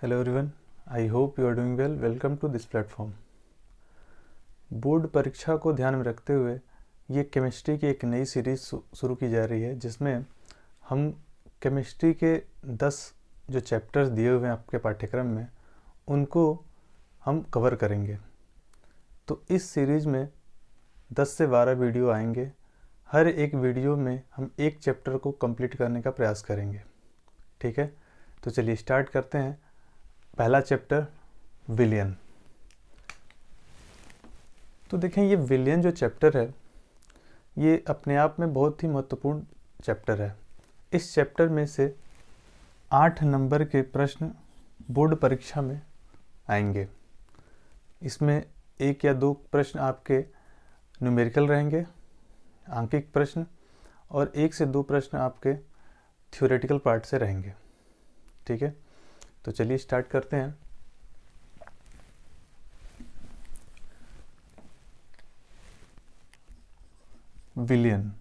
Hello everyone, I hope you are doing well. Welcome to this platform. Board परीक्षा को ध्यान में रखते हुए ये केमिस्ट्री की एक नई सीरीज़ शुरू की जा रही है जिसमें हम केमिस्ट्री के 10 जो चैप्टर्स दिए हुए हैं आपके पाठ्यक्रम में उनको हम कवर करेंगे। तो इस सीरीज़ में 10 से 12 वीडियो आएंगे। हर एक वीडियो में हम एक चैप्टर को कंप्लीट करने का प्रयास करेंगे। ठीक है, तो चलिए स्टार्ट करते हैं। पहला चैप्टर विलयन। तो देखें, ये विलयन जो चैप्टर है ये अपने आप में बहुत ही महत्वपूर्ण चैप्टर है। इस चैप्टर में से 8 नंबर के प्रश्न बोर्ड परीक्षा में आएंगे। इसमें 1 या 2 प्रश्न आपके न्यूमेरिकल रहेंगे, आंकिक प्रश्न, और 1 से 2 प्रश्न आपके थ्योरेटिकल पार्ट से रहेंगे। ठीक है, तो चलिए स्टार्ट करते हैं। विलयन।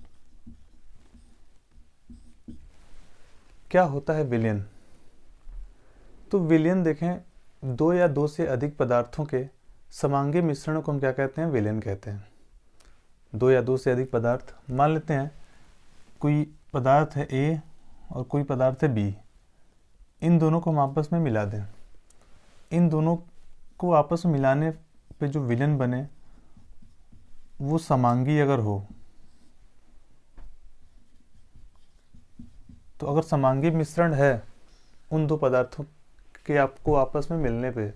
क्या होता है विलयन? तो विलयन देखें, 2 या 2 से अधिक पदार्थों के समांगी मिश्रण को हम क्या कहते हैं? विलयन कहते हैं। 2 या 2 से अधिक पदार्थ, मान लेते हैं कोई पदार्थ है A और कोई पदार्थ है B। इन दोनों को हम आपस में मिला दें। इन दोनों को आपस में मिलाने पे जो विलयन बने वो समांगी अगर हो, तो अगर समांगी मिश्रण है उन 2 पदार्थों के आपको आपस में मिलने पे,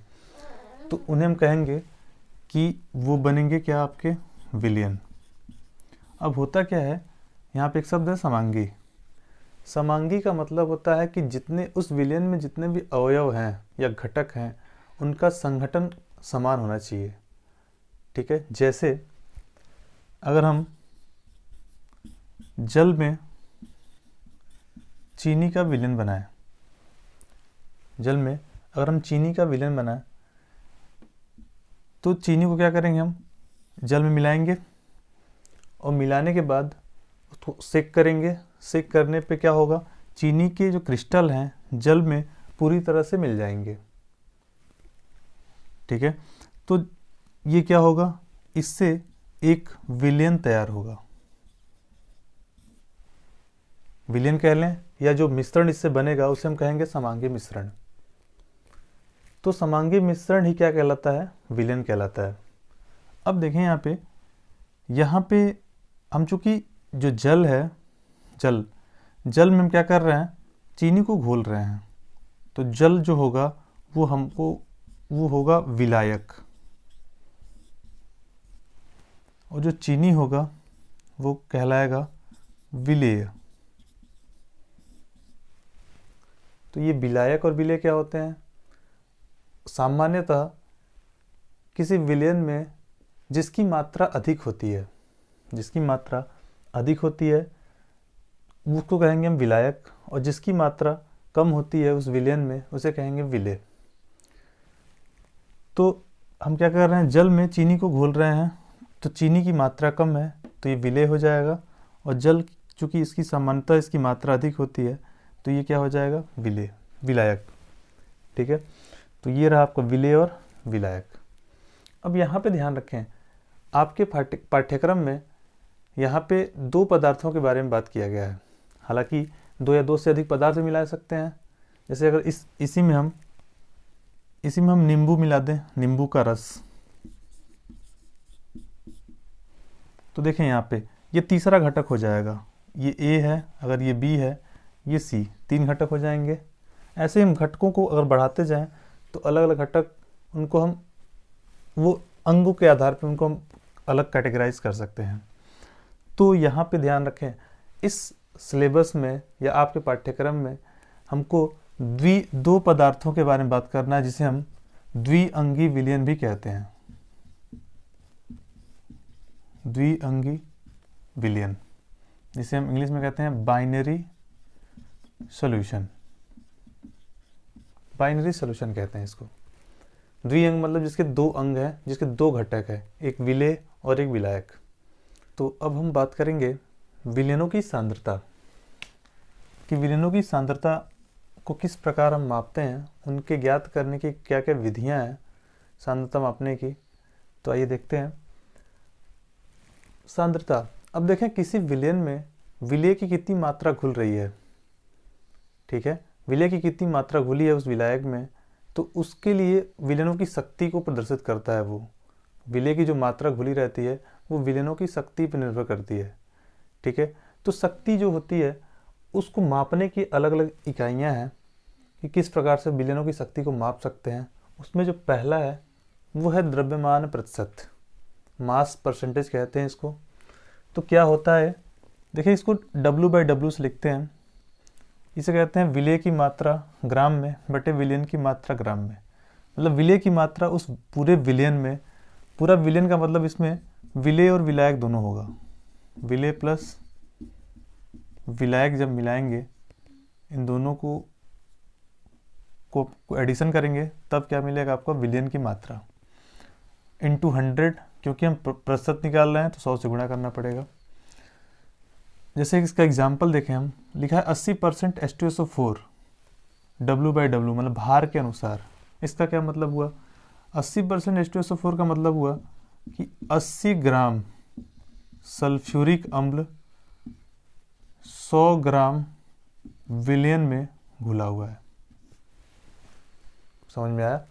तो उन्हें हम कहेंगे कि वो बनेंगे क्या? आपके विलयन। अब होता क्या है, यहाँ पे एक शब्द है समांगी। समांगी का मतलब होता है कि जितने उस विलयन में जितने भी अवयव हैं या घटक हैं उनका संघटन समान होना चाहिए। ठीक है, जैसे अगर हम जल में चीनी का विलयन बनाएं, जल में अगर हम चीनी का विलयन बनाएं तो चीनी को क्या करेंगे? हम जल में मिलाएंगे और मिलाने के बाद उसको सेक करेंगे। सेक करने पे क्या होगा? चीनी के जो क्रिस्टल हैं जल में पूरी तरह से मिल जाएंगे। ठीक है, तो ये क्या होगा? इससे एक विलयन तैयार होगा। विलयन कह लें, या जो मिश्रण इससे बनेगा उसे हम कहेंगे समांगी मिश्रण। तो समांगी मिश्रण ही क्या कहलाता है? विलयन कहलाता है। अब देखें यहाँ पे हम चूंकि जो जल है, जल में हम क्या कर रहे हैं? चीनी को घोल रहे हैं। तो जल जो होगा वो होगा विलायक, और जो चीनी होगा वो कहलाएगा विलेय। तो ये विलायक और विलेय क्या होते हैं? सामान्यतः किसी विलयन में जिसकी मात्रा अधिक होती है, उसको कहेंगे हम विलायक, और जिसकी मात्रा कम होती है उस विलयन में उसे कहेंगे विलेय। तो हम क्या कर रहे हैं? जल में चीनी को घोल रहे हैं, तो चीनी की मात्रा कम है तो ये विलेय हो जाएगा, और जल चूँकि इसकी सामान्यता इसकी मात्रा अधिक होती है तो ये क्या हो जाएगा? विलायक। ठीक है, तो ये रहा आपका विलेय और विलायक। अब यहाँ पे ध्यान रखें, आपके पाठ्यक्रम में यहाँ पे 2 पदार्थों के बारे में बात किया गया है। हालांकि 2 या 2 से अधिक पदार्थ मिला सकते हैं। जैसे अगर इसी में हम नींबू मिला दें, नींबू का रस, तो देखें यहाँ पे ये तीसरा घटक हो जाएगा। ये A है, अगर ये B है, ये C, 3 घटक हो जाएंगे। ऐसे हम घटकों को अगर बढ़ाते जाएं तो अलग अलग घटक, उनको हम वो अंगों के आधार पर उनको हम अलग कैटेगराइज कर सकते हैं। तो यहाँ पे ध्यान रखें, इस सिलेबस में या आपके पाठ्यक्रम में हमको 2 पदार्थों के बारे में बात करना है जिसे हम द्विअंगी विलयन भी कहते हैं। द्विअंगी विलयन, जिसे हम इंग्लिश में कहते हैं बाइनरी सॉल्यूशन। बाइनरी सॉल्यूशन कहते हैं इसको। द्विअंग मतलब जिसके 2 अंग हैं, जिसके 2 घटक हैं, एक विलेय और एक विलायक। तो अब हम बात करेंगे विलयनों की सांद्रता, कि विलयनों की सांद्रता को किस प्रकार हम मापते हैं, उनके ज्ञात करने की क्या क्या विधियां हैं सांद्रता मापने की, तो आइए देखते हैं। सांद्रता, अब देखें किसी विलयन में विलय की कितनी मात्रा घुल रही है, ठीक है, विलय की कितनी मात्रा घुली है उस विलायक में, तो उसके लिए विलयनों की शक्ति को प्रदर्शित करता है। वो विलय की जो मात्रा घुली रहती है वो विलयनों की शक्ति पर निर्भर करती है, ठीक है। तो शक्ति जो होती है उसको मापने की अलग अलग इकाइयाँ हैं कि किस प्रकार से विलयनों की शक्ति को माप सकते हैं। उसमें जो पहला है वो है द्रव्यमान प्रतिशत, मास परसेंटेज कहते हैं इसको। तो क्या होता है, देखिए इसको W/W से लिखते हैं। इसे कहते हैं विलय की मात्रा ग्राम में बटे विलयन की मात्रा ग्राम में। मतलब विलय की मात्रा उस पूरे विलयन में, पूरा विलयन का मतलब इसमें विलय और विलायक दोनों होगा। विलय प्लस विलायक जब मिलाएंगे, इन दोनों को एडिशन करेंगे तब क्या मिलेगा आपको, विलयन की मात्रा इंटू 100, क्योंकि हम प्रतिशत निकाल रहे हैं तो 100 से गुणा करना पड़ेगा। जैसे इसका एग्जाम्पल देखें, हम लिखा है 80% H2SO4 W/W, मतलब भार के अनुसार। इसका क्या मतलब हुआ, 80% H2SO4 का मतलब हुआ कि 80 ग्राम सल्फ्यूरिक अम्ल 100 ग्राम विलयन में घुला हुआ है। समझ में आया,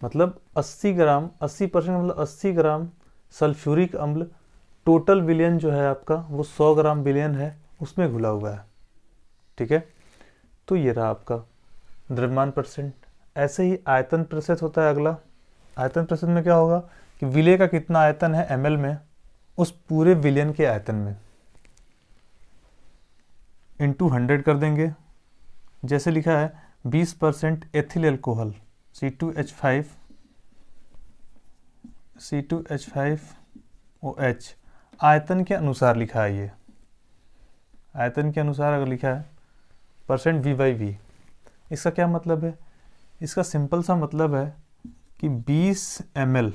मतलब 80% मतलब 80 ग्राम सल्फ्यूरिक अम्ल, टोटल विलयन जो है आपका वो 100 ग्राम विलयन है, उसमें घुला हुआ है, ठीक है। तो ये रहा आपका द्रव्यमान परसेंट। ऐसे ही आयतन प्रतिशत होता है अगला। आयतन प्रतिशत में क्या होगा कि विलय का कितना आयतन है ml में, उस पूरे विलयन के आयतन में इंटू 100 कर देंगे। जैसे लिखा है 20% एथिल एल्कोहल C2H5OH, आयतन के अनुसार लिखा है। ये आयतन के अनुसार अगर लिखा है परसेंट V/V, इसका क्या मतलब है, इसका सिंपल सा मतलब है कि 20 ml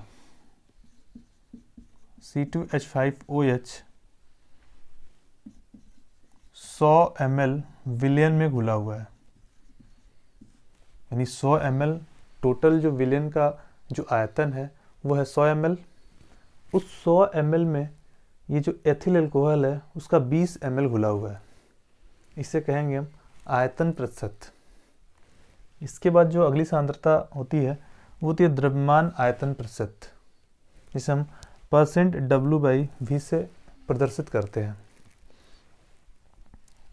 C2H5OH 100 ml विलयन में घुला हुआ है, यानी 100 ml टोटल जो विलयन का जो आयतन है वो है 100 ml। उस 100 ml में ये जो एथिल एल्कोहल है उसका 20 ml घुला हुआ है। इसे कहेंगे हम आयतन प्रतिशत। इसके बाद जो अगली सांद्रता होती है वो होती है द्रव्यमान आयतन प्रतिशत, जिसे हम %W/V से प्रदर्शित करते हैं।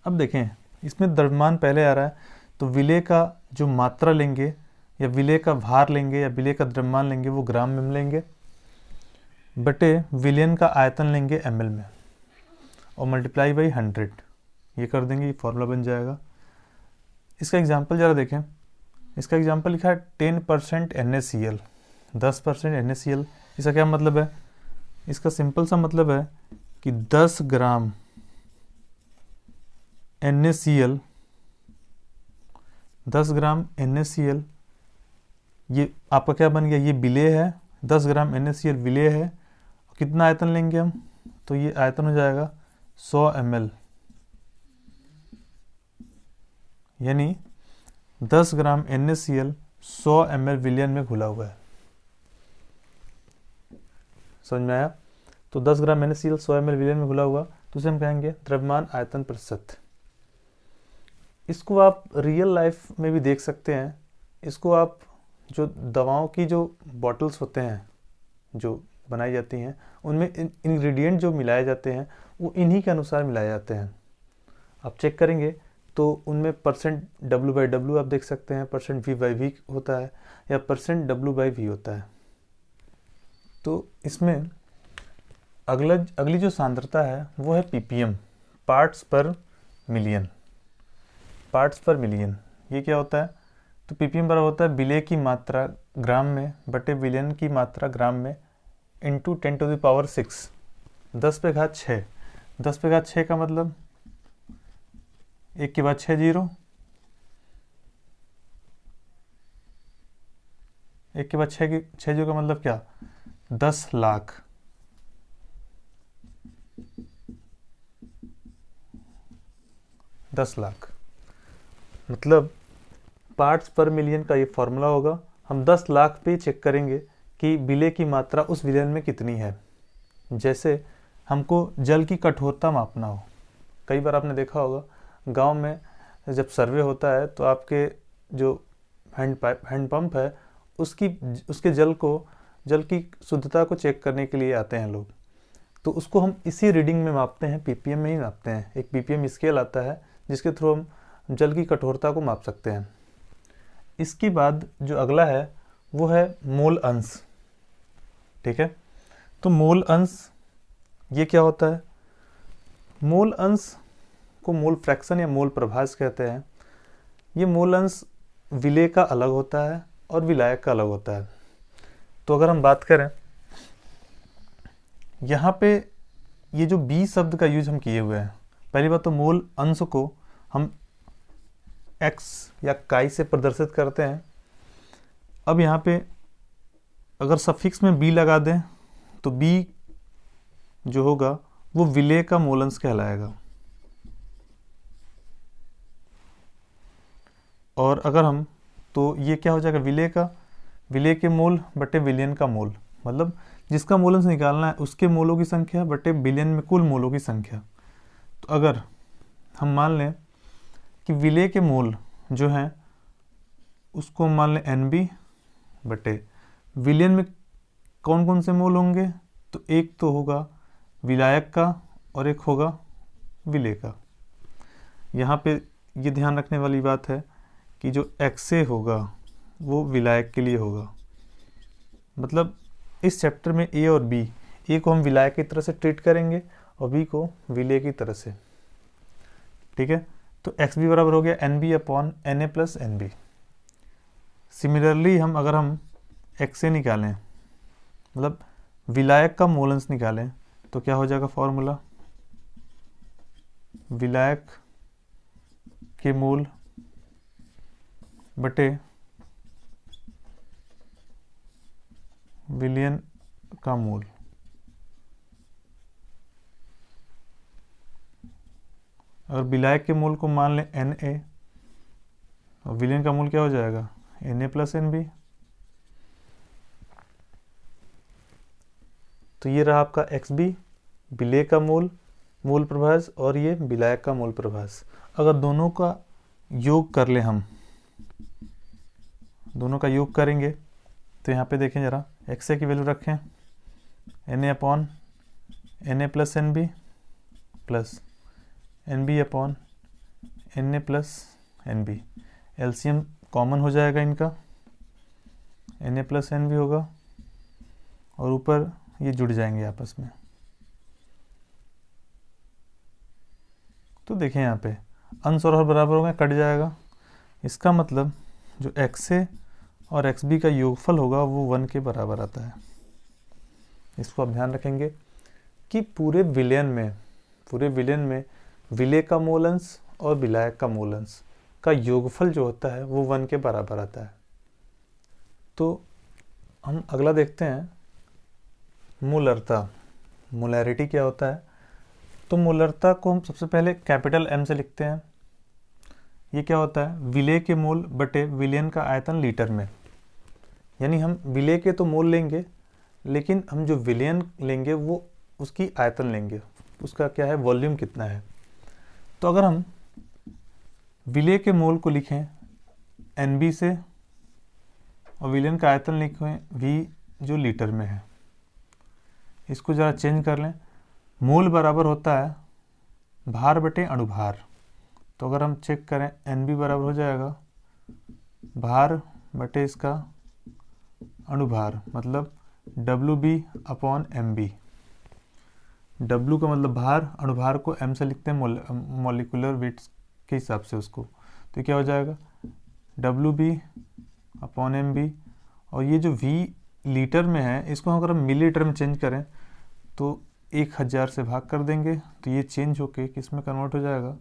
अब देखें इसमें द्रव्यमान पहले आ रहा है, तो विलय का जो मात्रा लेंगे या विलय का भार लेंगे या विलय का द्रव्यमान लेंगे वो ग्राम में लेंगे, बटे विलयन का आयतन लेंगे ml में और मल्टीप्लाई बाई 100, ये कर देंगे, ये फॉर्मूला बन जाएगा। इसका एग्जांपल ज़रा देखें। इसका एग्जांपल लिखा है 10% NaCl, 10% NaCl। इसका क्या मतलब है, इसका सिंपल सा मतलब है कि 10 ग्राम NaCl, 10 ग्राम NaCl, ये आपका क्या बन गया, ये विलय है, 10 ग्राम NaCl विलय है। कितना आयतन लेंगे हम, तो ये आयतन हो जाएगा 100 ml, यानी 10 ग्राम NaCl 100 ml विलयन में घुला हुआ है। समझ में आया, तो 10 ग्राम NaCl 100 ml विलयन में घुला हुआ, तो उसे हम कहेंगे द्रव्यमान आयतन प्रतिशत। इसको आप रियल लाइफ में भी देख सकते हैं। इसको आप जो दवाओं की जो बॉटल्स होते हैं जो बनाई जाती हैं, उनमें इंग्रेडिएंट जो मिलाए जाते हैं वो इन्हीं के अनुसार मिलाए जाते हैं। आप चेक करेंगे तो उनमें %W/W आप देख सकते हैं, %V/V होता है या %W/V होता है। तो इसमें अगली जो सांद्रता है वो है ppm, पार्ट्स पर मिलियन। पार्ट्स पर मिलियन ये क्या होता है, तो ppm बराबर होता है विलय की मात्रा ग्राम में बटे विलयन की मात्रा ग्राम में इंटू 10⁶, 10⁶। 10⁶ का मतलब 1 के बाद 6 जीरो, 1 के बाद 6 जीरो का मतलब क्या, 10 लाख। 10 लाख। मतलब पार्ट्स पर मिलियन का ये फॉर्मूला होगा। हम 10 लाख पे चेक करेंगे कि विलेय की मात्रा उस विलयन में कितनी है। जैसे हमको जल की कठोरता मापना हो, कई बार आपने देखा होगा गांव में जब सर्वे होता है तो आपके जो हैंडपंप है उसके जल की शुद्धता को चेक करने के लिए आते हैं लोग। तो उसको हम इसी रीडिंग में मापते हैं, पीपीएम में ही मापते हैं। एक पीपीएम स्केल आता है जिसके थ्रू हम जल की कठोरता को माप सकते हैं। इसके बाद जो अगला है वो है मोल अंश। ठीक है, तो मोल अंश ये क्या होता है? मोल अंश को मोल फ्रैक्शन या मोल प्रभाज कहते हैं। ये मोल अंश विलेय का अलग होता है और विलायक का अलग होता है। तो अगर हम बात करें यहाँ पे ये जो बी शब्द का यूज हम किए हुए हैं, पहली बात तो मोल अंश को हम एक्स या काई से प्रदर्शित करते हैं। अब यहाँ पे अगर सफिक्स में बी लगा दें तो बी जो होगा वो विलेय का मोल अंश कहलाएगा। और अगर हम तो ये क्या हो जाएगा, विलेय के मोल बटे विलयन का मोल, मतलब जिसका मोल अंश निकालना है उसके मोलों की संख्या बटे विलयन में कुल मोलों की संख्या। तो अगर हम मान लें कि विलेय के मोल जो हैं उसको मान लें NB बटे विलयन में कौन कौन से मोल होंगे, तो एक तो होगा विलायक का और एक होगा विलेय का। यहाँ पे ये ध्यान रखने वाली बात है कि जो XA होगा वो विलायक के लिए होगा। मतलब इस चैप्टर में A और B, A को हम विलायक की तरह से ट्रीट करेंगे और B को विलेय की तरह से। ठीक है, तो XB बराबर हो गया NB upon NA plus NB। Similarly अगर हम XA निकालें, मतलब विलायक का मोल अंश निकालें, तो क्या हो जाएगा फॉर्मूला, विलायक के मोल बटे विलयन का मोल। अगर विलायक के मोल को मान लें Na और विलयन का मोल क्या हो जाएगा Na प्लस NB। तो ये रहा आपका XB विलेय का मोल प्रभाज और ये विलायक का मोल प्रभाज। अगर दोनों का योग कर ले, हम दोनों का योग करेंगे तो यहाँ पे देखें जरा, XA की वैल्यू रखें Na upon Na plus NB plus NB upon Na plus NB। LCM common हो जाएगा इनका, Na प्लस NB होगा और ऊपर ये जुड़ जाएंगे आपस में। तो देखें यहाँ पे अंश और हर बराबर होगा, कट जाएगा। इसका मतलब जो XA और XB का योगफल होगा वो 1 के बराबर आता है। इसको आप ध्यान रखेंगे कि पूरे विलयन में विलेय का मोल अंश और विलायक का मोल अंश का योगफल जो होता है वो 1 के बराबर आता है। तो हम अगला देखते हैं मोलरता, मोलैरिटी क्या होता है। तो मोलरता को हम सबसे पहले कैपिटल M से लिखते हैं। ये क्या होता है, विलेय के मोल बटे विलयन का आयतन लीटर में। यानी हम विलेय के तो मोल लेंगे लेकिन हम जो विलयन लेंगे वो उसकी आयतन लेंगे, उसका क्या है वॉल्यूम कितना है। तो अगर हम विलेय के मोल को लिखें NB से और विलयन का आयतन लिखें V जो लीटर में है, इसको ज़रा चेंज कर लें। मोल बराबर होता है भार बटे अणुभार। तो अगर हम चेक करें NB बराबर हो जाएगा भार बटे इसका अणुभार, मतलब WB अपॉन MB। W का मतलब भार, अणुभार को M से लिखते हैं मॉलिक्यूलर वेट के हिसाब से उसको। तो क्या हो जाएगा WB अपॉन MB। और ये जो V लीटर में है इसको अगर हम मिलीलीटर में चेंज करें तो 1000 से भाग कर देंगे तो ये चेंज होके किस में कन्वर्ट हो जाएगा,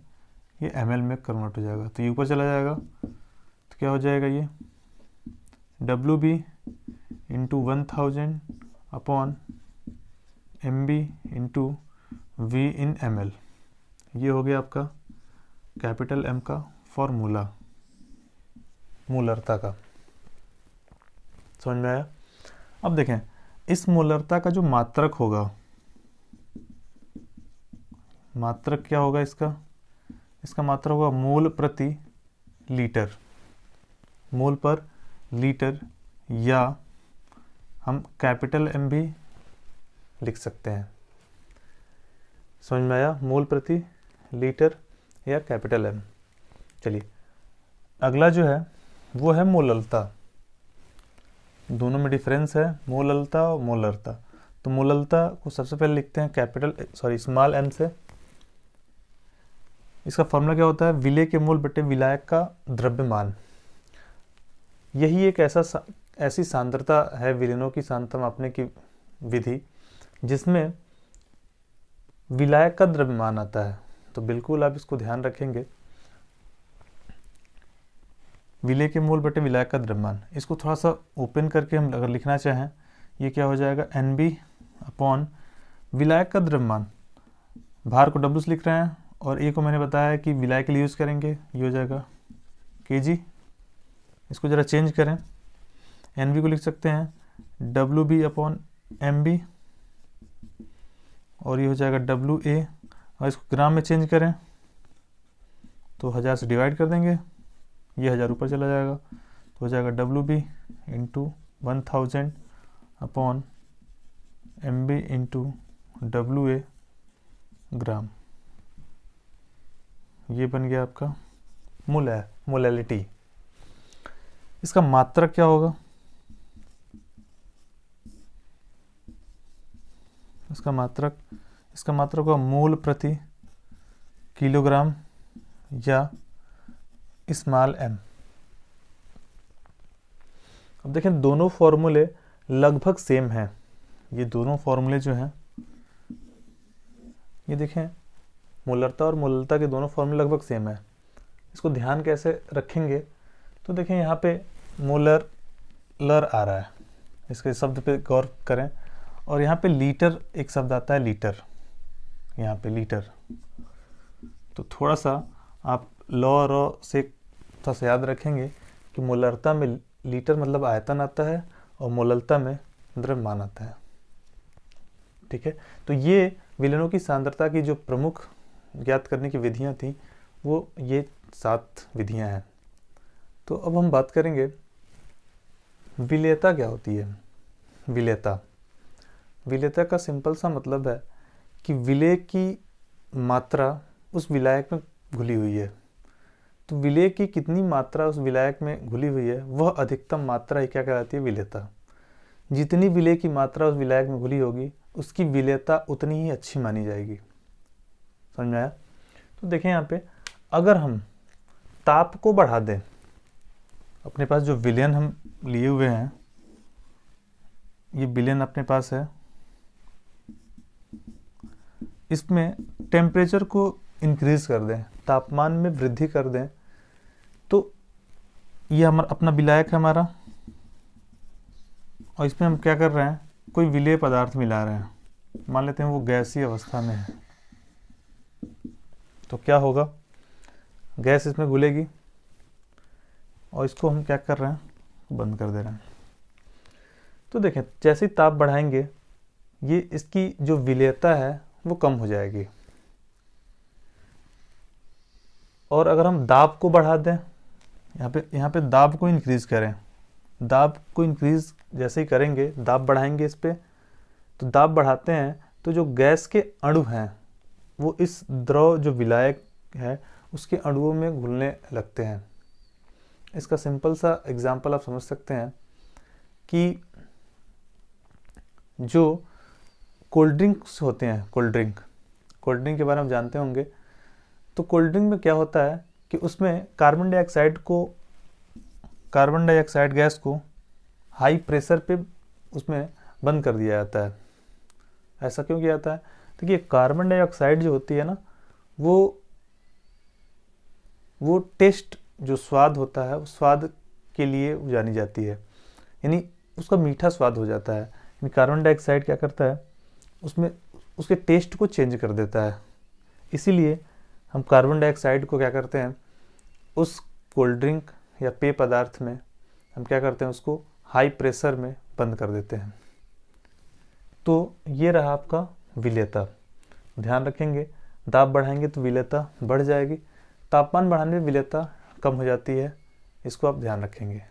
ये ml में कन्वर्ट हो जाएगा। तो ये ऊपर चला जाएगा तो क्या हो जाएगा, ये WB into 1000 upon MB into V इन ml। ये हो गया आपका कैपिटल M का फॉर्मूला। मोलरता का। समझ में आया? अब देखें इस मोलरता का जो मात्रक होगा, मात्रक क्या होगा इसका? इसका मात्रक होगा मोल प्रति लीटर, मोल पर लीटर, या हम कैपिटल एम भी लिख सकते हैं। समझ में आया? मोल प्रति लीटर या कैपिटल एम। चलिए अगला जो है वो है मोललता। दोनों में डिफरेंस है, मोललता और मोलरता। तो मोललता को सबसे पहले लिखते हैं स्मॉल एम से। इसका फॉर्मूला क्या होता है? विलेय के मोल बटे विलायक का द्रव्यमान। यही एक ऐसी सांद्रता है विलेनों की सांद्रता मापने की विधि जिसमें विलायक का द्रव्यमान आता है। तो बिल्कुल आप इसको ध्यान रखेंगे, विलेय के मोल बटे विलायक का द्रव्यमान। इसको थोड़ा सा ओपन करके हम अगर लिखना चाहें, ये क्या हो जाएगा? NB अपॉन विलायक का द्रव्यमान, भार को W से लिख रहे हैं और ए को मैंने बताया कि विलायक के लिए यूज़ करेंगे, ये हो जाएगा kg। इसको ज़रा चेंज करें, NB को लिख सकते हैं WB अपॉन MB और ये हो जाएगा WA। और इसको ग्राम में चेंज करें तो 1000 से डिवाइड कर देंगे, ये 1000 ऊपर चला जाएगा, तो हो जाएगा WB into 1000 upon MB into WA ग्राम। ये बन गया आपका मोलैलिटी। इसका मात्रक क्या होगा? इसका मात्रक होगा मोल प्रति किलोग्राम या स्मॉल एम। अब देखें दोनों फॉर्मूले लगभग सेम हैं। ये दोनों फॉर्मूले जो हैं, ये देखें मोलरता और मोललता के दोनों फॉर्मूले लगभग सेम है। इसको ध्यान कैसे रखेंगे? तो देखें यहाँ पे मोलर आ रहा है, इसके शब्द पे गौर करें, और यहाँ पे लीटर एक शब्द आता है, लीटर, यहाँ पे लीटर। तो थोड़ा सा आप लॉ से थोड़ा सा याद रखेंगे कि मोलरता में लीटर मतलब आयतन आता है और मोललता में द्रव्यमान आता है। ठीक है, तो ये विलेनों की सांद्रता की जो प्रमुख ज्ञात करने की विधियां थी वो ये 7 विधियां हैं। तो अब हम बात करेंगे विलेयता क्या होती है। विलेयता का सिंपल सा मतलब है कि विलेय की मात्रा उस विलायक में घुली हुई है। तो विलेय की कितनी मात्रा उस विलायक में घुली हुई है वह अधिकतम मात्रा ही क्या कहलाती है? विलेयता। जितनी विलेय की मात्रा उस विलायक में घुली होगी उसकी विलेयता उतनी ही अच्छी मानी जाएगी। समझ में आया? तो देखें यहाँ पे अगर हम ताप को बढ़ा दें, अपने पास जो विलयन हम लिए हुए हैं, ये विलयन अपने पास है, इसमें टेम्परेचर को इंक्रीज कर दें, तापमान में वृद्धि कर दें, तो ये हमारा अपना विलायक है हमारा, और इसमें हम क्या कर रहे हैं? कोई विलेय पदार्थ मिला रहे हैं। मान लेते हैं वो गैसीय अवस्था में है, तो क्या होगा? गैस इसमें घुलेगी और इसको हम क्या कर रहे हैं? बंद कर दे रहे हैं। तो देखें जैसे ही ताप बढ़ाएंगे ये इसकी जो विलेयता है वो कम हो जाएगी। और अगर हम दाब को बढ़ा दें, यहाँ पे दाब को इंक्रीज करें, दाब को इंक्रीज जैसे ही करेंगे, दाब बढ़ाएंगे इस पे, तो दाब बढ़ाते हैं तो जो गैस के अणु हैं वो इस द्रव जो विलायक है उसके अणुओं में घुलने लगते हैं। इसका सिंपल सा एग्जांपल आप समझ सकते हैं कि जो कोल्ड ड्रिंक्स होते हैं, कोल्ड ड्रिंक के बारे में जानते होंगे। तो कोल्ड ड्रिंक में क्या होता है कि उसमें कार्बन डाइऑक्साइड गैस को हाई प्रेशर पे उसमें बंद कर दिया जाता है। ऐसा क्यों किया जाता है? देखिए कार्बन डाइऑक्साइड जो होती है ना, वो टेस्ट जो स्वाद होता है उस स्वाद के लिए जानी जाती है, यानी उसका मीठा स्वाद हो जाता है। यानी कार्बन डाइऑक्साइड क्या करता है? उसमें उसके टेस्ट को चेंज कर देता है। इसीलिए हम कार्बन डाइऑक्साइड को क्या करते हैं? उस कोल्ड ड्रिंक या पेय पदार्थ में हम क्या करते हैं, उसको हाई प्रेशर में बंद कर देते हैं। तो ये रहा आपका विलेयता। ध्यान रखेंगे, दाब बढ़ाएंगे तो विलेयता बढ़ जाएगी, तापमान बढ़ाने में विलेयता कम हो जाती है, इसको आप ध्यान रखेंगे।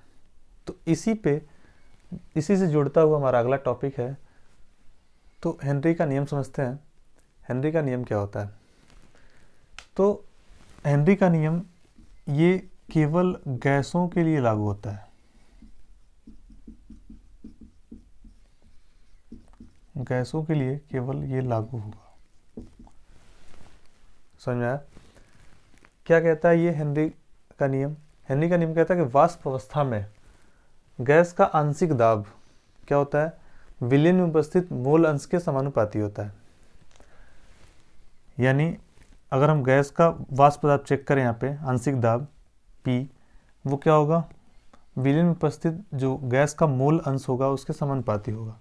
तो इसी से जुड़ता हुआ हमारा अगला टॉपिक है, तो हेनरी का नियम समझते हैं। हेनरी का नियम क्या होता है? तो हेनरी का नियम ये केवल गैसों के लिए लागू होता है। गैसों के लिए केवल ये लागू होगा। समझ में आया? क्या कहता है ये हेनरी का नियम? हेनरी का नियम कहता है कि वाष्प अवस्था में गैस का आंशिक दाब क्या होता है? विलयन में उपस्थित मोल अंश के समानुपाती होता है। यानी अगर हम गैस का वाष्प दाब चेक करें, यहाँ पे आंशिक दाब P, वो क्या होगा? विलयन में उपस्थित जो गैस का मोल अंश होगा उसके समानुपाती होगा।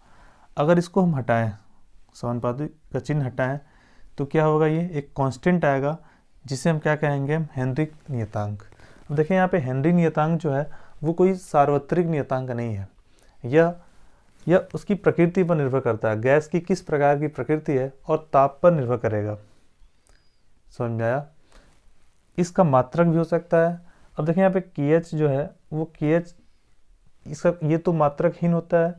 अगर इसको हम हटाएं, समानुपाती का चिन्ह हटाएं, तो क्या होगा? ये एक कांस्टेंट आएगा जिसे हम क्या कहेंगे? हेनरी नियतांक। अब देखिए यहाँ पे हेनरी नियतांक जो है वो कोई सार्वत्रिक नियतांक नहीं है, यह उसकी प्रकृति पर निर्भर करता है। गैस की किस प्रकार की प्रकृति है और ताप पर निर्भर करेगा। समझ में आया? इसका मात्रक भी हो सकता है। अब देखिए यहाँ पे KH जो है वो KH, इसका ये तो मात्रकहीन होता है।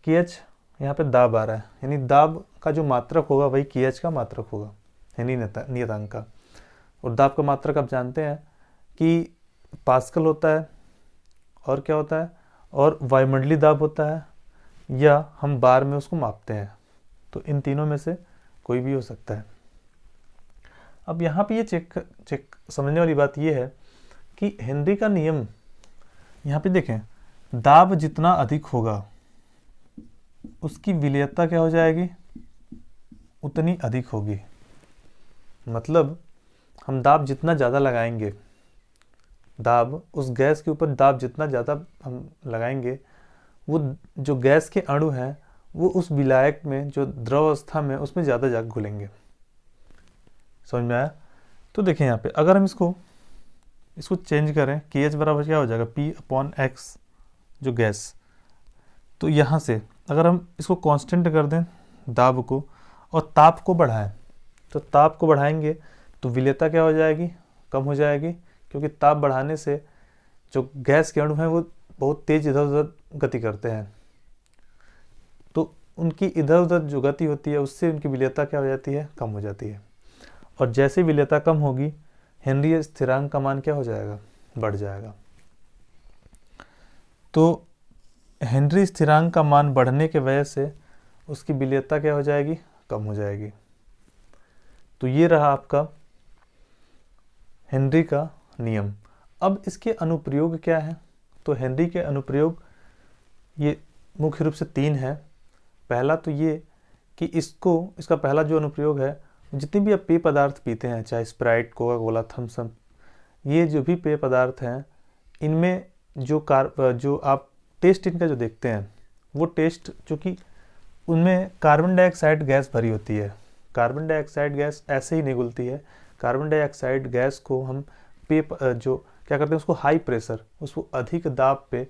KH यहाँ पे दाब आ रहा है, यानी दाब का जो मात्रक होगा वही KH का मात्रक होगा, यानी नियतांक का। और दाब का मात्रक आप जानते हैं कि पास्कल होता है, और क्या होता है, और वायुमंडलीय दाब होता है, या हम बार में उसको मापते हैं। तो इन तीनों में से कोई भी हो सकता है। अब यहाँ पे ये चेक समझने वाली बात ये है कि हेनरी का नियम, यहाँ पे देखें, दाब जितना अधिक होगा उसकी विलेयता क्या हो जाएगी? उतनी अधिक होगी। मतलब हम दाब जितना ज़्यादा लगाएंगे, दाब उस गैस के ऊपर दाब जितना ज़्यादा हम लगाएंगे, वो जो गैस के अणु हैं वो उस विलायक में, जो द्रव अवस्था में, उसमें ज़्यादा जाकर घुलेंगे। समझ में आया? तो देखें यहाँ पे अगर हम इसको चेंज करें, KH बराबर क्या हो जाएगा? P/X जो गैस। तो यहाँ से अगर हम इसको कांस्टेंट कर दें दाब को, और ताप को बढ़ाएं, तो ताप को बढ़ाएंगे तो विलेयता क्या हो जाएगी? कम हो जाएगी, क्योंकि ताप बढ़ाने से जो गैस के अणु हैं वो बहुत तेज इधर उधर गति करते हैं। तो उनकी इधर उधर जो गति होती है उससे उनकी विलेयता क्या हो जाती है? कम हो जाती है। और जैसे विलेयता कम होगी, हेनरी स्थिरांक का मान क्या हो जाएगा? बढ़ जाएगा। तो हेनरी स्थिरांक का मान बढ़ने के वजह से उसकी विलेयता क्या हो जाएगी? कम हो जाएगी। तो ये रहा आपका हेनरी का नियम। अब इसके अनुप्रयोग क्या है? तो हेनरी के अनुप्रयोग ये मुख्य रूप से 3 है। पहला तो ये कि इसका पहला जो अनुप्रयोग है, जितने भी आप पेय पदार्थ पीते हैं, चाहे Sprite, Coca Cola, Thums Up, ये जो भी पेय पदार्थ हैं, इनमें जो आप टेस्ट इनका जो देखते हैं, वो टेस्ट चूँकि उनमें कार्बन डाइऑक्साइड गैस भरी होती है। कार्बन डाइऑक्साइड गैस ऐसे ही नहीं घुलती है। कार्बन डाइऑक्साइड गैस को हम जो क्या करते हैं, उसको हाई प्रेशर, उसको अधिक दाब पे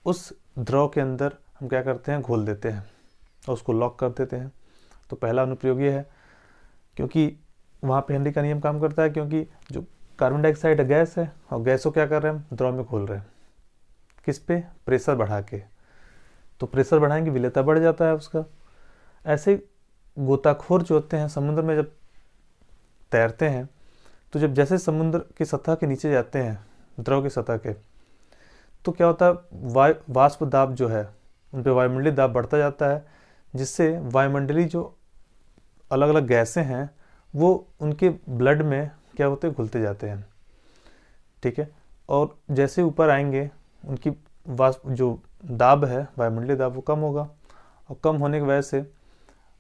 उस द्रव के अंदर हम क्या करते हैं? घोल देते हैं और उसको लॉक कर देते हैं। तो पहला अनुप्रयोग ये है, क्योंकि वहाँ पे हेनरी का नियम काम करता है, क्योंकि जो कार्बन डाइऑक्साइड गैस है और गैस को क्या कर रहे हैं? हम द्रव में घोल रहे हैं। किस पे? प्रेशर बढ़ा के। तो प्रेशर बढ़ाएंगे, विलेयता बढ़ जाता है उसका। ऐसे गोताखोर जो होते हैं समुद्र में, जब तैरते हैं, तो जब जैसे समुद्र की सतह के नीचे जाते हैं, द्रव की सतह के, तो क्या होता है? वाष्प दाब जो है उन पे वायुमंडलीय दाब बढ़ता जाता है, जिससे वायुमंडलीय जो अलग अलग गैसें हैं वो उनके ब्लड में क्या होते हैं? घुलते जाते हैं। ठीक है। और जैसे ऊपर आएंगे, उनकी वाष्प जो दाब है, वायुमंडलीय दाब, वो कम होगा, और कम होने की वजह से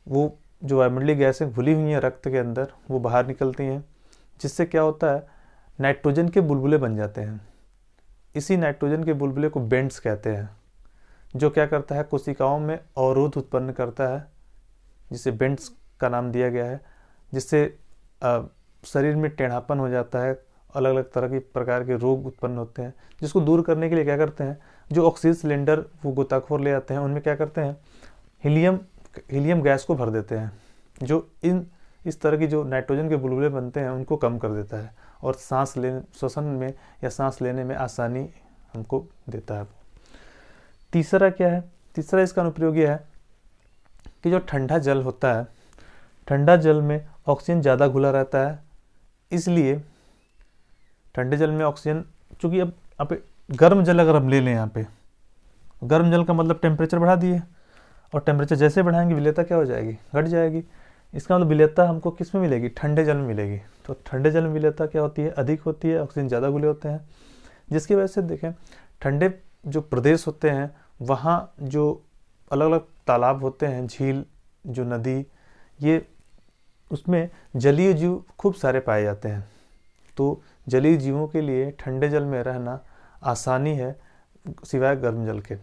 वो जो वायुमंडलीय गैसें घुली हुई हैं रक्त के अंदर, वो बाहर निकलती हैं, जिससे क्या होता है? नाइट्रोजन के बुलबुले बन जाते हैं। इसी नाइट्रोजन के बुलबुले को बेंट्स कहते हैं, जो क्या करता है? कोशिकाओं में अवरोध उत्पन्न करता है, जिसे बेंट्स का नाम दिया गया है, जिससे शरीर में टेढ़ापन हो जाता है अलग अलग तरह के प्रकार के रोग उत्पन्न होते हैं, जिसको दूर करने के लिए क्या करते हैं, जो ऑक्सीजन सिलेंडर वो गोताखोर ले आते हैं, उनमें क्या करते हैं, हीलियम गैस को भर देते हैं, जो इस तरह की जो नाइट्रोजन के बुलबुले बनते हैं उनको कम कर देता है और श्वसन में या सांस लेने में आसानी हमको देता है। तीसरा क्या है, तीसरा इसका अनुप्रयोग यह है कि जो ठंडा जल होता है, ठंडा जल में ऑक्सीजन ज़्यादा घुला रहता है, इसलिए ठंडे जल में ऑक्सीजन, चूँकि अब आप गर्म जल अगर हम ले लें, यहाँ पे गर्म जल का मतलब टेम्परेचर बढ़ा दिए, और टेम्परेचर जैसे बढ़ाएंगे विलेयता क्या हो जाएगी, घट जाएगी। इसका मतलब विलेयता हमको किस में मिलेगी, ठंडे जल में मिलेगी। तो ठंडे जल में विलेयता क्या होती है, अधिक होती है, ऑक्सीजन ज़्यादा घुले होते हैं, जिसकी वजह से देखें ठंडे जो प्रदेश होते हैं वहाँ जो अलग अलग तालाब होते हैं, झील, जो नदी, ये उसमें जलीय जीव खूब सारे पाए जाते हैं। तो जलीय जीवों के लिए ठंडे जल में रहना आसानी है सिवाय गर्म जल के।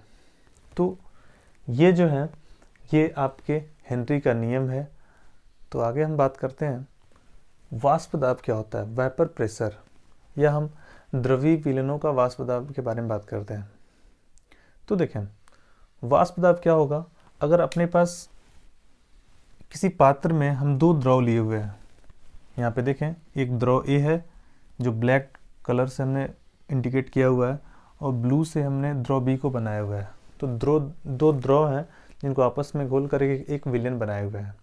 तो ये जो है ये आपके हेनरी का नियम है। तो आगे हम बात करते हैं वाष्प दाब क्या होता है, वेपर प्रेशर, या हम द्रवीय विलयनों का वाष्प दाब के बारे में बात करते हैं। तो देखें वाष्प दाब क्या होगा, अगर अपने पास किसी पात्र में हम दो द्रव लिए हुए हैं, यहाँ पे देखें एक द्रव ए है जो ब्लैक कलर से हमने इंडिकेट किया हुआ है और ब्लू से हमने द्रव बी को बनाया हुआ है। तो दो द्रव हैं जिनको आपस में घोल कर एक विलयन बनाए हुए हैं।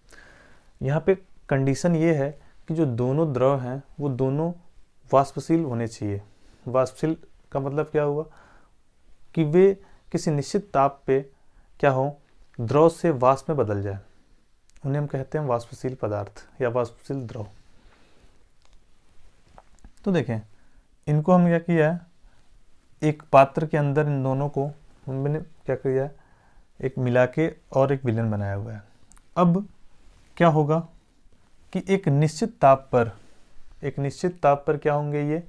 यहाँ पे कंडीशन ये है कि जो दोनों द्रव हैं वो दोनों वाष्पशील होने चाहिए। वाष्पशील का मतलब क्या हुआ कि वे किसी निश्चित ताप पे क्या हो, द्रव से वाष्प में बदल जाए, उन्हें हम कहते हैं वाष्पशील पदार्थ या वाष्पशील द्रव। तो देखें इनको हम क्या किया है, एक पात्र के अंदर इन दोनों को हमने क्या किया है, एक मिला के और एक विलयन बनाया हुआ है। अब क्या होगा कि एक निश्चित ताप पर क्या होंगे ये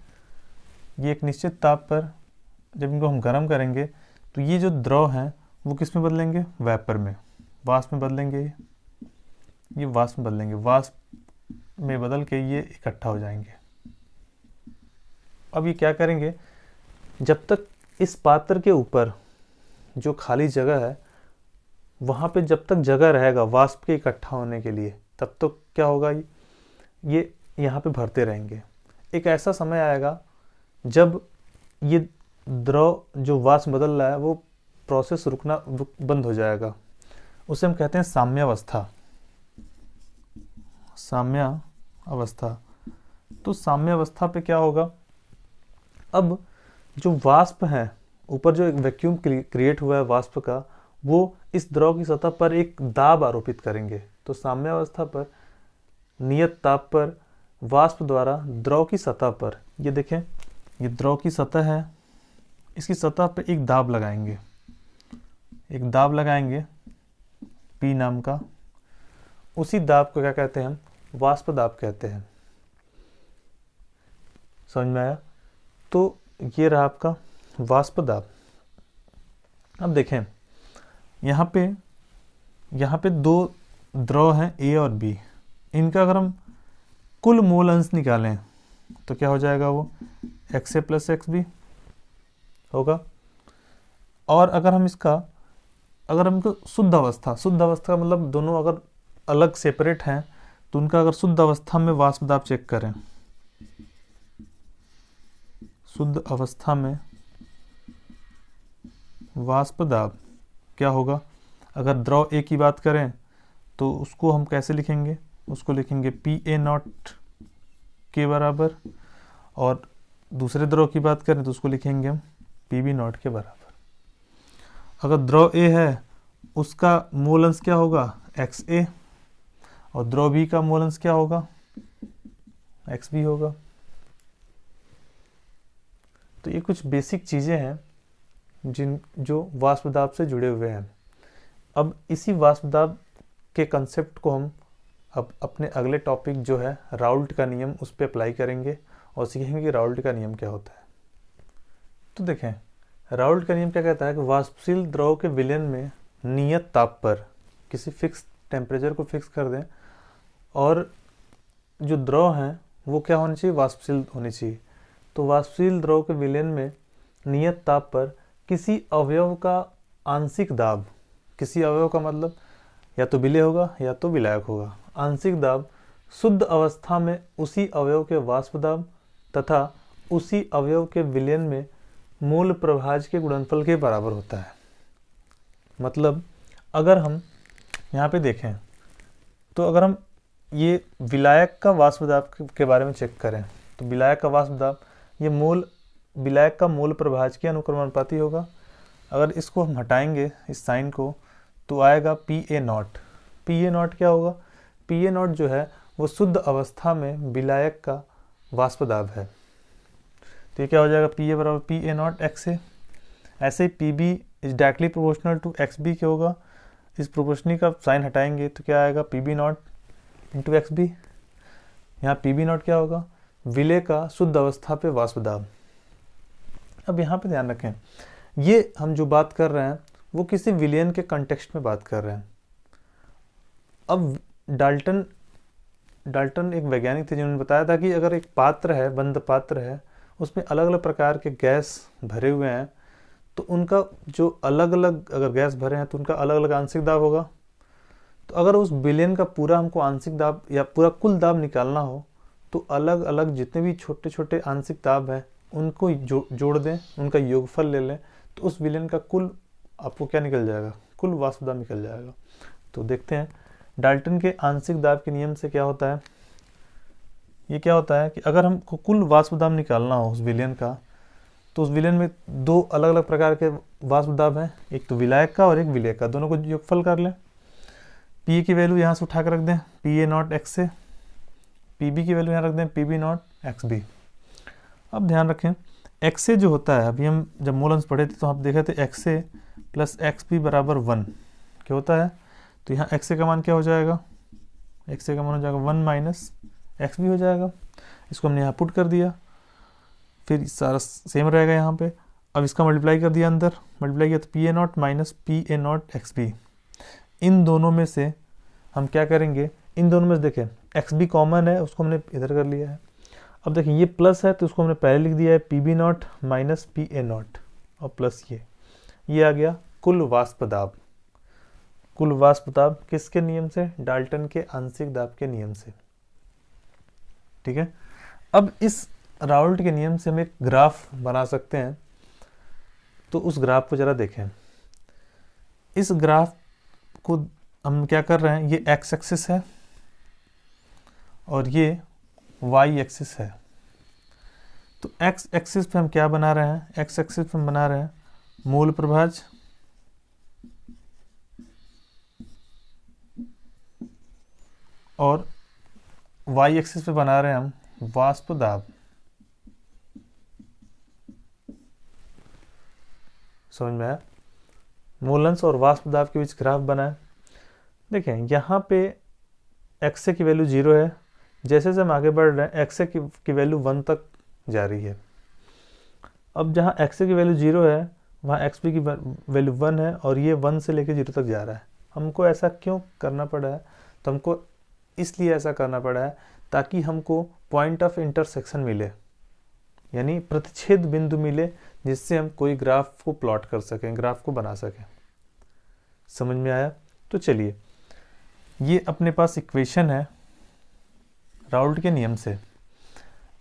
एक निश्चित ताप पर जब इनको हम गर्म करेंगे तो ये जो द्रव हैं वो किस में बदलेंगे, वेपर में, वाष्प में बदलेंगे। ये वाष्प में बदलेंगे, वाष्प में बदल के ये इकट्ठा हो जाएंगे। अब ये क्या करेंगे, जब तक इस पात्र के ऊपर जो खाली जगह है वहाँ पे जब तक जगह रहेगा वाष्प के इकट्ठा होने के लिए, तब तो क्या होगा, ये यहाँ पे भरते रहेंगे। एक ऐसा समय आएगा जब ये द्रव जो वाष्प बदल रहा है वो प्रोसेस रुकना बंद हो जाएगा, उसे हम कहते हैं साम्यावस्था। तो साम्यावस्था पे क्या होगा, अब जो वाष्प है ऊपर जो एक वैक्यूम क्रिएट हुआ है वाष्प का, वो इस द्रव की सतह पर एक दाब आरोपित करेंगे। तो साम्यावस्था पर नियत ताप पर वाष्प द्वारा द्रव की सतह पर, ये देखें ये द्रव की सतह है, इसकी सतह पर एक दाब लगाएंगे P नाम का। उसी दाब को क्या कहते हैं हम, वाष्प दाब कहते हैं। समझ में आया? तो ये रहा आपका वाष्प दाब। अब देखें यहाँ पे दो द्रव हैं A और B, इनका अगर हम कुल मोल अंश निकालें तो क्या हो जाएगा, वो XA + XB होगा। और अगर हमको शुद्ध अवस्था का मतलब दोनों अगर अलग सेपरेट हैं तो उनका अगर शुद्ध अवस्था में वाष्प दाब चेक करें, शुद्ध अवस्था में वाष्प दाब क्या होगा, अगर द्रव A की बात करें तो उसको हम कैसे लिखेंगे, उसको लिखेंगे PA0 के बराबर, और दूसरे द्रव की बात करें तो उसको लिखेंगे हम PB0 के बराबर। अगर द्रव A है उसका मोल अंश क्या होगा, XA, और द्रव B का मोल अंश क्या होगा, XB होगा। तो ये कुछ बेसिक चीज़ें हैं जो वाष्प दाब से जुड़े हुए हैं। अब इसी वाष्प दाब के कंसेप्ट को हम अब अपने अगले टॉपिक जो है राउल्ट का नियम, उस पर अप्लाई करेंगे और सीखेंगे कि राउल्ट का नियम क्या होता है। तो देखें राउल्ट का नियम क्या कहता है कि वाष्पशील द्रव के विलयन में नियत ताप पर किसी फिक्स टेम्परेचर को फिक्स कर दें, और जो द्रव हैं वो क्या होनी चाहिए, वाष्पशील होनी चाहिए। तो वाष्पशील द्रव के विलयन में नियत ताप पर किसी अवयव का आंशिक दाब, किसी अवयव का मतलब या तो विलेय होगा या तो विलायक होगा, आंशिक दाब शुद्ध अवस्था में उसी अवयव के वाष्प दाब तथा उसी अवयव के विलयन में मूल प्रभाज के गुणनफल के बराबर होता है। मतलब अगर हम यहाँ पे देखें तो अगर हम ये विलायक का वाष्प दाब के बारे में चेक करें तो विलायक का वाष्प दाब ये विलायक का मूल प्रभाज के अनुक्रमानुपाती होगा। अगर इसको हम हटाएंगे इस साइन को तो आएगा PA0। PA0 क्या होगा? PA0 जो है वो शुद्ध अवस्था में विलायक का वाष्प दाब है। तो ये क्या हो जाएगा? PA बराबर PA0 XA। ऐसे ही PB is directly proportional to XB क्या होगा? इस प्रोपोर्शनली का साइन हटाएंगे तो क्या आएगा? PB0 into XB। यहाँ PB0 क्या होगा? विलेय का शुद्ध अवस्था पे वाष्प दाब। अब यहाँ पे ध्यान रखें, ये हम जो बात कर रहे हैं वो किसी विलयन के कंटेक्स्ट में बात कर रहे हैं। अब डाल्टन एक वैज्ञानिक थे जिन्होंने बताया था कि अगर एक पात्र है, बंद पात्र है, उसमें अलग अलग प्रकार के गैस भरे हुए हैं तो उनका जो अलग अलग अगर गैस भरे हैं तो उनका अलग अलग आंशिक दाब होगा। तो अगर उस विलयन का पूरा हमको आंशिक दाब या पूरा कुल दाब निकालना हो तो अलग अलग जितने भी छोटे छोटे आंशिक दाब हैं उनको जोड़ दें, उनका योगफल ले लें तो उस विलयन का कुल आपको क्या निकल जाएगा? कुल वाष्प दाब निकल जाएगा। तो देखते हैं डाल्टन के आंशिक दाब के नियम से क्या होता है। ये क्या होता है कि अगर हमको कुल वाष्प दाब निकालना हो उस विलयन का तो उस विलयन में दो अलग अलग प्रकार के वाष्प दाब हैं, एक तो विलायक का और एक विलेय का, दोनों को योगफल कर लें। पी की वैल्यू यहाँ से उठा कर रख दें PA0 XA, PB की वैल्यू यहाँ रख दें PB0 XB। अब ध्यान रखें XA जो होता है, अभी हम जब मूल अंश पढ़े थे तो हम देखे थे XA प्लस XB बराबर 1 क्या होता है। तो यहाँ XA का मान क्या हो जाएगा? XA का मान हो जाएगा 1 माइनस XB हो जाएगा। इसको हमने यहाँ पुट कर दिया, फिर सारा सेम रहेगा यहाँ पे। अब इसका मल्टीप्लाई कर दिया, अंदर मल्टीप्लाई किया तो PA0 माइनस PA0 XB। इन दोनों में से हम क्या करेंगे? इन दोनों में से देखें XB कॉमन है, उसको हमने इधर कर लिया है। अब देखें ये प्लस है तो उसको हमने पहले लिख दिया है PB0 माइनस PA0 और प्लस ये आ गया कुल वाष्प दाब। कुल वाष्प दाब किसके नियम से? डाल्टन के आंशिक दाब के नियम से। ठीक है, अब इस राउल्ट के नियम से हम एक ग्राफ बना सकते हैं। तो उस ग्राफ को जरा देखें। इस ग्राफ को हम क्या कर रहे हैं, ये एक्स एक्सिस है और ये वाई एक्सिस है। तो एक्स एक्सिस पे हम क्या बना रहे हैं? एक्स एक्सिस पे हम बना रहे हैं मूल प्रभाज और वाई एक्सिस पे बना रहे हैं हम वाष्प दाब। समझ में आया? मूलंश और वाष्प दाब के बीच ग्राफ बना है। देखें यहाँ पे एक्स की वैल्यू 0 है, जैसे जैसे हम आगे बढ़ रहे हैं एक्स की वैल्यू 1 तक जा रही है। अब जहाँ एक्स की वैल्यू 0 है वहाँ एक्स की वैल्यू 1 है और ये 1 से लेकर 0 तक जा रहा है। हमको ऐसा क्यों करना पड़ा है? तो हमको इसलिए ऐसा करना पड़ा है ताकि हमको पॉइंट ऑफ इंटरसेक्शन मिले, यानी प्रतिच्छेद बिंदु मिले, जिससे हम कोई ग्राफ को प्लॉट कर सकें, ग्राफ को बना सकें। समझ में आया? तो चलिए, ये अपने पास इक्वेशन है राउल्ट के नियम से।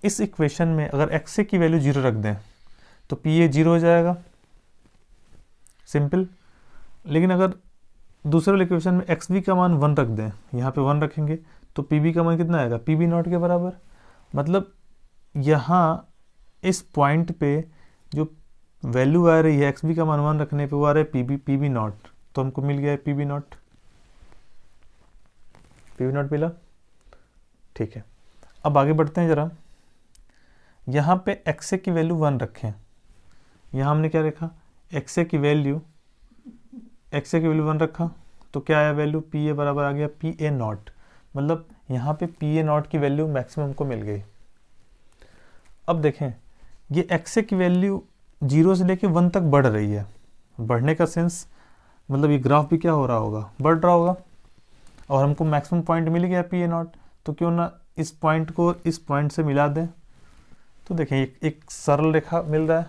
इस इक्वेशन में अगर एक्स की वैल्यू 0 रख दें तो PA 0 हो जाएगा, सिंपल। लेकिन अगर दूसरे वाले इक्वेशन में XB का मान 1 रख दें, यहाँ पे 1 रखेंगे तो PB का मान कितना आएगा? PB0 के बराबर। मतलब यहाँ इस पॉइंट पे जो वैल्यू आ रही है XB का मान 1 रखने पे वो आ रहा है PB0, तो हमको मिल गया है PB0 मिला। ठीक है, अब आगे बढ़ते हैं जरा। यहाँ पे XA की वैल्यू 1 रखें। यहाँ हमने क्या रखा? XA की वैल्यू 1 रखा तो क्या आया वैल्यू? PA बराबर आ गया PA0। मतलब यहाँ पे PA0 की वैल्यू मैक्सिमम को मिल गई। अब देखें ये XA की वैल्यू 0 से लेके 1 तक बढ़ रही है। बढ़ने का सेंस मतलब ये ग्राफ भी क्या हो रहा होगा? बढ़ रहा होगा। और हमको मैक्सिमम पॉइंट मिल गया PA0, तो क्यों ना इस पॉइंट को इस पॉइंट से मिला दें। तो देखें एक सरल रेखा मिल रहा है,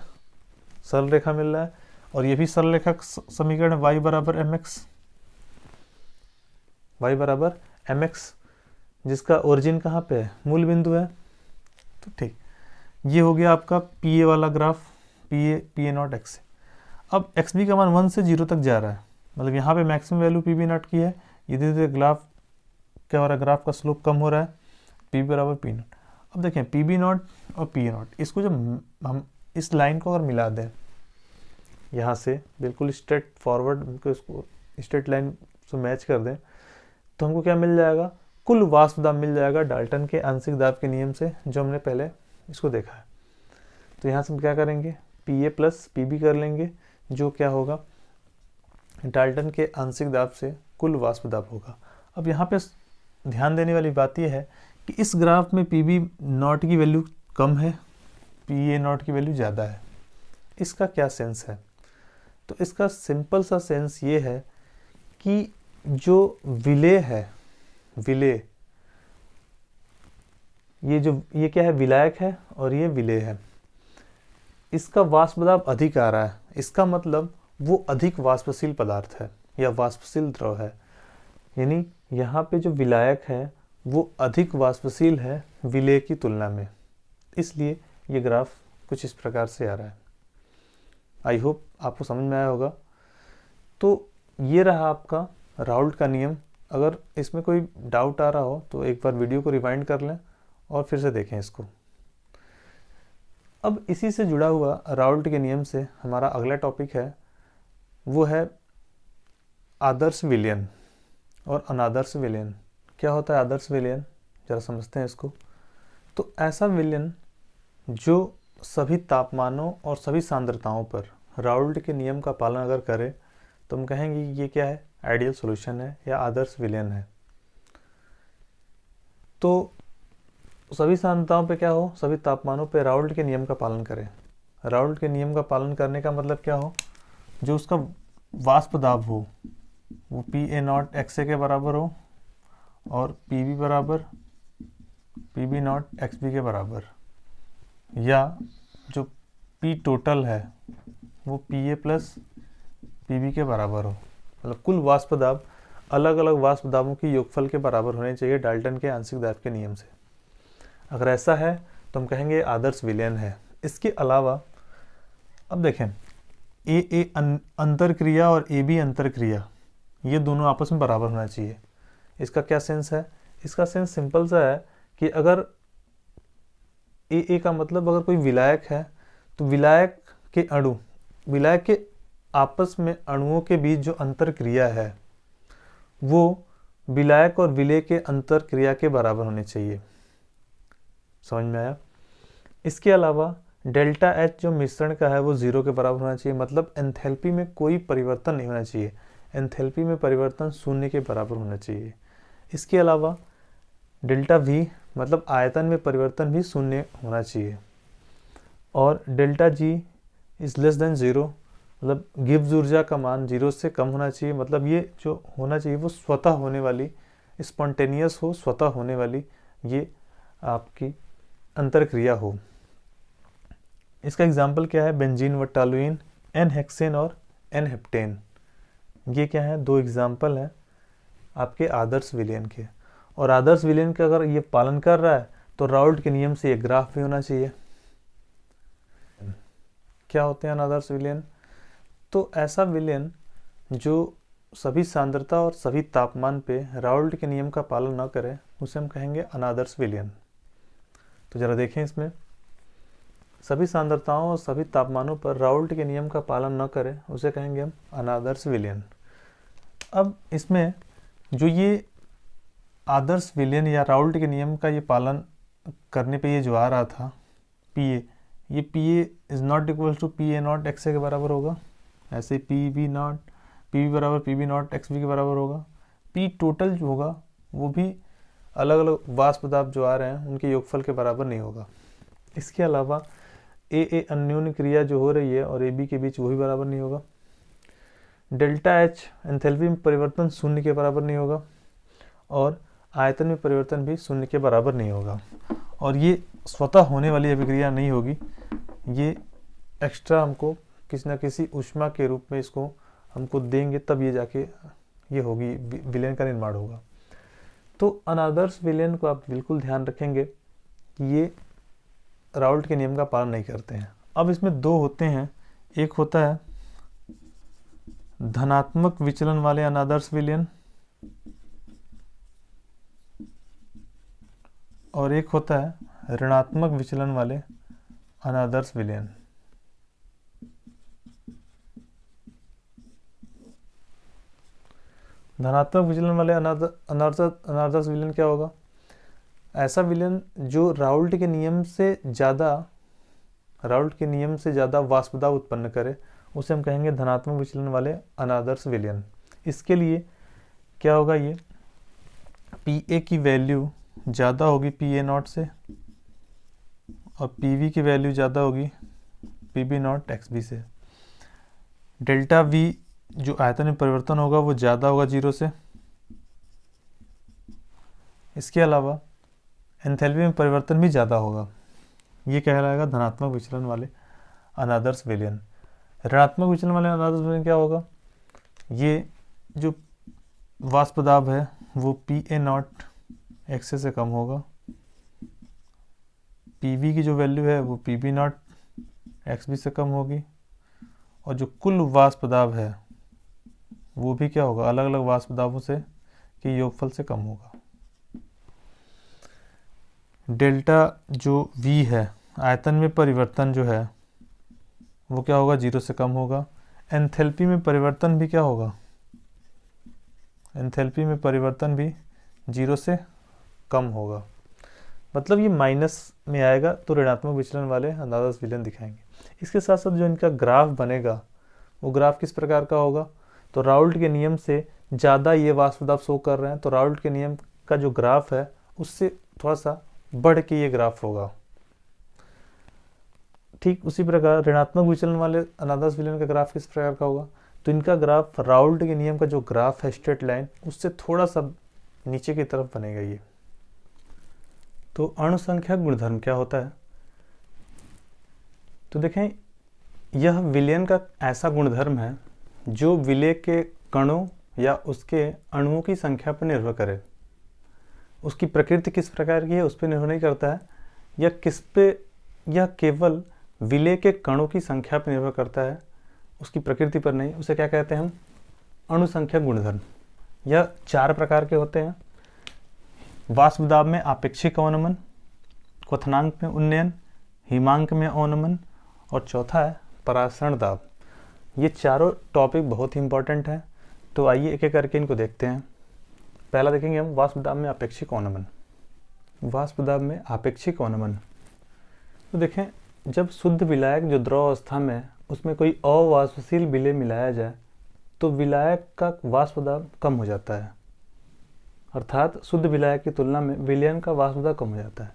सरल रेखा मिल रहा है, और ये भी सरल रेखा समीकरण y बराबर mx, y बराबर mx, जिसका ओरिजिन कहाँ पे है, मूल बिंदु है। तो ठीक, ये हो गया आपका पी ए वाला graph, P A not x. अब एक्स बी का मान 1 से 0 तक जा रहा है, मतलब यहाँ पे maximum value P B not की है। ये धीरे धीरे ग्राफ क्या हो रहा है, ग्राफ का स्लोप कम हो रहा है, पी बराबर पी नॉट। अब देखें पी बी नॉट और पी ए नॉट, इसको जब हम इस लाइन को अगर मिला दें यहाँ से बिल्कुल स्ट्रेट फॉरवर्ड, इसको स्ट्रेट लाइन से मैच कर दें, तो हमको क्या मिल जाएगा, कुल वाष्प दाब मिल जाएगा डाल्टन के आंशिक दाब के नियम से, जो हमने पहले इसको देखा है। तो यहाँ से हम क्या करेंगे, P A plus P B कर लेंगे, जो क्या होगा, डाल्टन के आंशिक दाब से कुल वाष्प दाब होगा। अब यहाँ पे ध्यान देने वाली बात यह है कि इस ग्राफ में पी बी नॉट की वैल्यू कम है, पी ए नॉट की वैल्यू ज़्यादा है। इसका क्या सेंस है, तो इसका सिंपल सा सेंस ये है कि जो विलेय है, विलेय, ये क्या है, विलायक है और ये विलेय है, इसका वाष्प दाब अधिक आ रहा है। इसका मतलब वो अधिक वाष्पशील पदार्थ है या वाष्पशील द्रव है, यानी यहाँ पे जो विलायक है वो अधिक वाष्पशील है विलेय की तुलना में, इसलिए ये ग्राफ कुछ इस प्रकार से आ रहा है। आई होप आपको समझ में आया होगा। तो ये रहा आपका राउल्ट का नियम। अगर इसमें कोई डाउट आ रहा हो तो एक बार वीडियो को रिवाइंड कर लें और फिर से देखें इसको। अब इसी से जुड़ा हुआ राउल्ट के नियम से हमारा अगला टॉपिक है, वो है आदर्श विलयन और अनादर्श विलयन। क्या होता है आदर्श विलयन, जरा समझते हैं इसको। तो ऐसा विलयन जो सभी तापमानों और सभी सांद्रताओं पर राउल्ट के नियम का पालन अगर करे तो हम कहेंगे ये क्या है, आइडियल सॉल्यूशन है या आदर्श विलयन है। तो सभी सांद्रताओं पे क्या हो, सभी तापमानों पे राउल्ट के नियम का पालन करें। राउल्ट के नियम का पालन करने का मतलब क्या हो, जो उसका वाष्प दाब हो वो पी ए नॉट एक्स ए के बराबर हो और पी बी बराबर P B not x B के बराबर, या जो पी टोटल है वो P A plus P B के बराबर हो। मतलब कुल वाष्प दाब अलग अलग वाष्प दाबों की योगफल के बराबर होने चाहिए डाल्टन के आंशिक दाब के नियम से। अगर ऐसा है तो हम कहेंगे आदर्श विलयन है। इसके अलावा अब देखें ए अंतरक्रिया और ए बी अंतरक्रिया, ये दोनों आपस में बराबर होना चाहिए। इसका क्या सेंस है, इसका सेंस सिंपल सा है कि अगर ए का मतलब अगर कोई विलायक है तो विलायक के अणु, विलायक के आपस में अणुओं के बीच जो अंतरक्रिया है वो विलायक और विलेय के अंतरक्रिया के बराबर होने चाहिए। समझ में आया। इसके अलावा डेल्टा एच जो मिश्रण का है वो 0 के बराबर होना चाहिए, मतलब एंथैल्पी में कोई परिवर्तन नहीं होना चाहिए, एंथैल्पी में परिवर्तन 0 के बराबर होना चाहिए। इसके अलावा डेल्टा वी मतलब आयतन में परिवर्तन भी 0 होना चाहिए, और delta G is less than 0 मतलब गिब्स ऊर्जा का मान 0 से कम होना चाहिए। मतलब ये जो होना चाहिए वो स्वतः होने वाली, स्पॉन्टेनियस हो, स्वतः होने वाली ये आपकी अंतरक्रिया हो। इसका एग्जाम्पल क्या है, बेंजीन व टॉलुइन, एन हेक्सेन और एन हेप्टेन। ये क्या है, दो एग्जाम्पल हैं आपके आदर्श विलयन के। और आदर्श विलयन का अगर ये पालन कर रहा है तो राउल्ट के नियम से ये ग्राफ भी होना चाहिए। क्या होते हैं अनादर्श विलयन, तो ऐसा विलयन जो सभी सांद्रता और सभी तापमान पे राउल्ट के नियम का पालन न करे उसे हम कहेंगे अनादर्श विलयन। तो जरा देखें, इसमें सभी सांद्रताओं और सभी तापमानों पर राउल्ट के नियम का पालन न करे उसे कहेंगे हम अनादर्श विलयन। अब इसमें जो ये आदर्श विलयन या राउल्ट के नियम का ये पालन करने पे ये जो आ रहा था पी ए, ये p a is not equal to p A not x ए के बराबर होगा। ऐसे पी बी बराबर P B not x B के बराबर होगा। पी टोटल जो होगा वो भी अलग अलग वाष्प दाब जो आ रहे हैं उनके योगफल के बराबर नहीं होगा। इसके अलावा ए अन्योन्य क्रिया जो हो रही है और ए बी के बीच वो भी बराबर नहीं होगा। डेल्टा एच एंथैल्पी में परिवर्तन 0 के बराबर नहीं होगा और आयतन में परिवर्तन भी 0 के बराबर नहीं होगा। और ये स्वतः होने वाली अभिक्रिया नहीं होगी, ये एक्स्ट्रा हमको किसी न किसी ऊष्मा के रूप में इसको हमको देंगे, तब ये जाके ये होगी, विलयन का निर्माण होगा। तो अनादर्श विलयन को आप बिल्कुल ध्यान रखेंगे कि ये राउल्ट के नियम का पालन नहीं करते हैं। अब इसमें दो होते हैं, एक होता है धनात्मक विचलन वाले अनादर्श विलयन और एक होता है ऋणात्मक विचलन वाले अनादर्श विलयन। धनात्मक विचलन वाले अनादर्श विलयन क्या होगा? ऐसा विलयन जो राउल्ट के नियम से ज़्यादा वाष्प दाब उत्पन्न करे, उसे हम कहेंगे धनात्मक विचलन वाले अनादर्श विलयन। इसके लिए क्या होगा, ये पी की वैल्यू ज़्यादा होगी PA0 से और PV की वैल्यू ज़्यादा होगी PB0 XB से। डेल्टा V जो आयतन में परिवर्तन होगा वो ज़्यादा होगा 0 से। इसके अलावा एंथैल्पी में परिवर्तन भी ज़्यादा होगा। ये कहलाएगा धनात्मक विचलन वाले अनादर्श विलयन। ऋणात्मक विचलन वाले अनादर्श विलयन क्या होगा? ये जो वाष्प दाब है वो PA0 XA से कम होगा, PV की जो वैल्यू है वो PB0 XB से कम होगी, और जो कुल वाष्प दाब है वो भी क्या होगा, अलग अलग वाष्प दाबों से के योगफल से कम होगा। डेल्टा जो V है, आयतन में परिवर्तन जो है वो क्या होगा, 0 से कम होगा। एंथैल्पी में परिवर्तन भी क्या होगा, एंथैल्पी में परिवर्तन भी 0 से कम होगा। मतलब ये माइनस में आएगा तो ऋणात्मक विचलन वाले अनादर्श विलयन दिखाएंगे। इसके साथ साथ जो इनका ग्राफ बनेगा वो ग्राफ किस प्रकार का होगा? तो राउल्ट के नियम से ज़्यादा ये वाष्प दाब शो कर रहे हैं, तो राउल्ट के नियम का जो ग्राफ है उससे थोड़ा सा बढ़ के ये ग्राफ होगा। ठीक उसी प्रकार ऋणात्मक विचलन वाले अनादर्श विलयन का ग्राफ किस प्रकार का होगा? तो इनका ग्राफ राउल्ट के नियम का जो ग्राफ है स्ट्रेट लाइन, उससे थोड़ा सा नीचे की तरफ बनेगा ये। तो अणु संख्या गुणधर्म क्या होता है? तो देखें, यह विलयन का ऐसा गुणधर्म है जो विलय के कणों या उसके अणुओं की संख्या पर निर्भर करे। उसकी प्रकृति किस प्रकार की है उस पर निर्भर नहीं करता है, यह केवल विलय के कणों की संख्या पर निर्भर करता है, उसकी प्रकृति पर नहीं। उसे क्या कहते हैं हम? अणु संख्या गुणधर्म। यह 4 प्रकार के होते हैं। वाष्प दाब में आपेक्षिक अवनमन, क्वथनांक में उन्नयन, हिमांक में अवनमन और चौथा है परासरण दाब। ये चारों टॉपिक बहुत ही इंपॉर्टेंट हैं, तो आइए एक एक करके इनको देखते हैं। पहला देखेंगे हम वाष्प दाब में आपेक्षिक अवनमन। वाष्प दाब में आपेक्षिक अवनमन, तो देखें, जब शुद्ध विलायक जो द्रव अवस्था में है उसमें कोई अवाष्पशील विलय मिलाया जाए तो विलायक का वाष्प दाब कम हो जाता है, अर्थात शुद्ध विलायक की तुलना में विलयन का वाष्प दाब कम हो जाता है।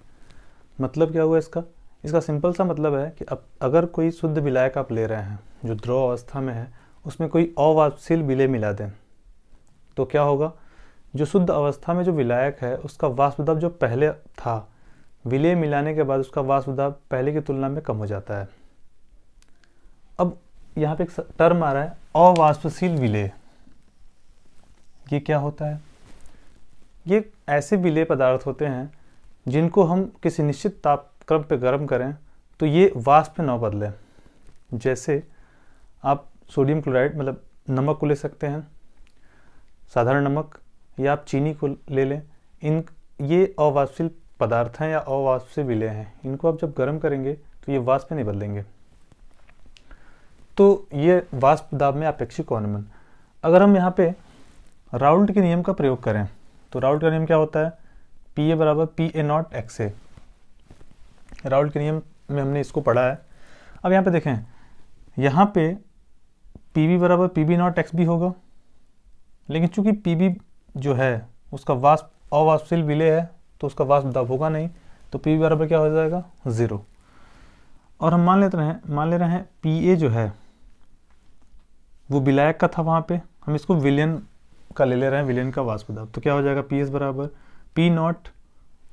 मतलब क्या हुआ इसका सिंपल सा मतलब है कि अब अगर कोई शुद्ध विलायक आप ले रहे हैं जो द्रव अवस्था में है, उसमें कोई अवाष्पशील विलय मिला दें तो क्या होगा, जो शुद्ध अवस्था में जो विलायक है उसका वाष्प दाब जो पहले था, विलय मिलाने के बाद उसका वाष्प दाब पहले की तुलना में कम हो जाता है। अब यहाँ पे एक टर्म आ रहा है अवाष्पशील विलय। ये क्या होता है? ये ऐसे विलय पदार्थ होते हैं जिनको हम किसी निश्चित तापक्रम पे गर्म करें तो ये वाष्प न बदले। जैसे आप सोडियम क्लोराइड मतलब नमक को ले सकते हैं, साधारण नमक, या आप चीनी को ले लें। ये अवाष्पशील पदार्थ हैं या अवाष्पशील विलय हैं, इनको आप जब गर्म करेंगे तो ये वाष्प नहीं बदलेंगे। तो ये वाष्प दाब में आपेक्षिक अवनमन। अगर हम यहाँ पे राउल्ट के नियम का प्रयोग करें तो राउल्ट का नियम क्या होता है? PA बराबर PA0 XA। राउल्ट के नियम में हमने इसको पढ़ा है। अब यहाँ पे देखें, यहाँ पे PB बराबर PB0 XB होगा, लेकिन चूंकि PB जो है उसका अवाष्पशील विलय है तो उसका वाष्प दाब होगा नहीं, तो PB बराबर क्या हो जाएगा? 0। और हम मान ले रहे हैं PA जो है वो विलायक का था, वहाँ पे हम इसको विलयन का ले रहे हैं, विलयन का वाष्प दाब। तो क्या हो जाएगा? PS बराबर P0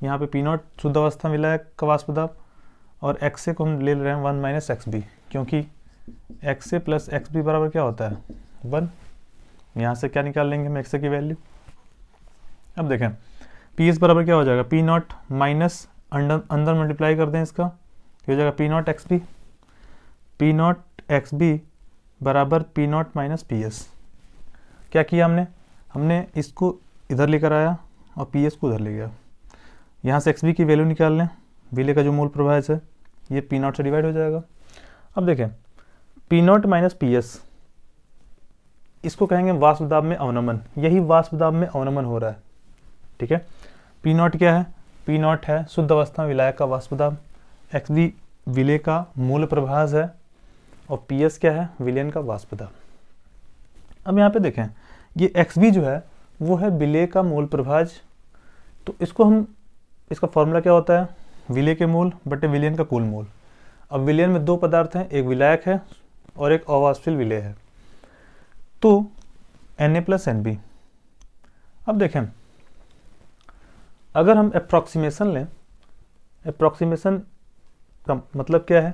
यहाँ पे पी नॉट शुद्ध अवस्था विलायक का वाष्प दाब, और एक्स ए को हम ले रहे हैं 1 माइनस एक्स बी, क्योंकि एक्स ए प्लस एक्स बी बराबर क्या होता है 1। यहाँ से क्या निकाल लेंगे हम एक्स ए की वैल्यू। अब देखें पी एस बराबर क्या हो जाएगा, पी नॉट माइनस अंदर मल्टीप्लाई कर दें इसका, हो जाएगा p naught x b, p naught x b बराबर p naught minus p s. क्या किया हमने इसको इधर लेकर आया और पी एस को उधर ले गया। यहाँ से एक्स बी की वैल्यू निकाल लें, विले का जो मूल प्रभाव है ये पी नॉट से डिवाइड हो जाएगा। अब देखें P naught minus p S, इसको कहेंगे वाष्प दाब में अवनमन, यही वाष्प दाब में अवनमन हो रहा है। ठीक है, पी नॉट क्या है, पी नॉट है शुद्ध अवस्था विलायक का वाष्प दाब, एक्स बी विलेय का मूल प्रभाज है, और पी एस क्या है, विलयन का वाष्प दाब। अब यहाँ पे देखें ये एक्स बी जो है वो है विलेय का मूल प्रभाज, तो इसको हम, इसका फॉर्मूला क्या होता है, विलेय के मूल बटे विलयन का कुल मूल। अब विलयन में दो पदार्थ हैं, एक विलायक है और एक अवाष्पशील विलेय है, तो Na प्लस Nb। अब देखें अगर हम अप्रॉक्सीमेशन लें, अप्रॉक्सीमेशन का मतलब क्या है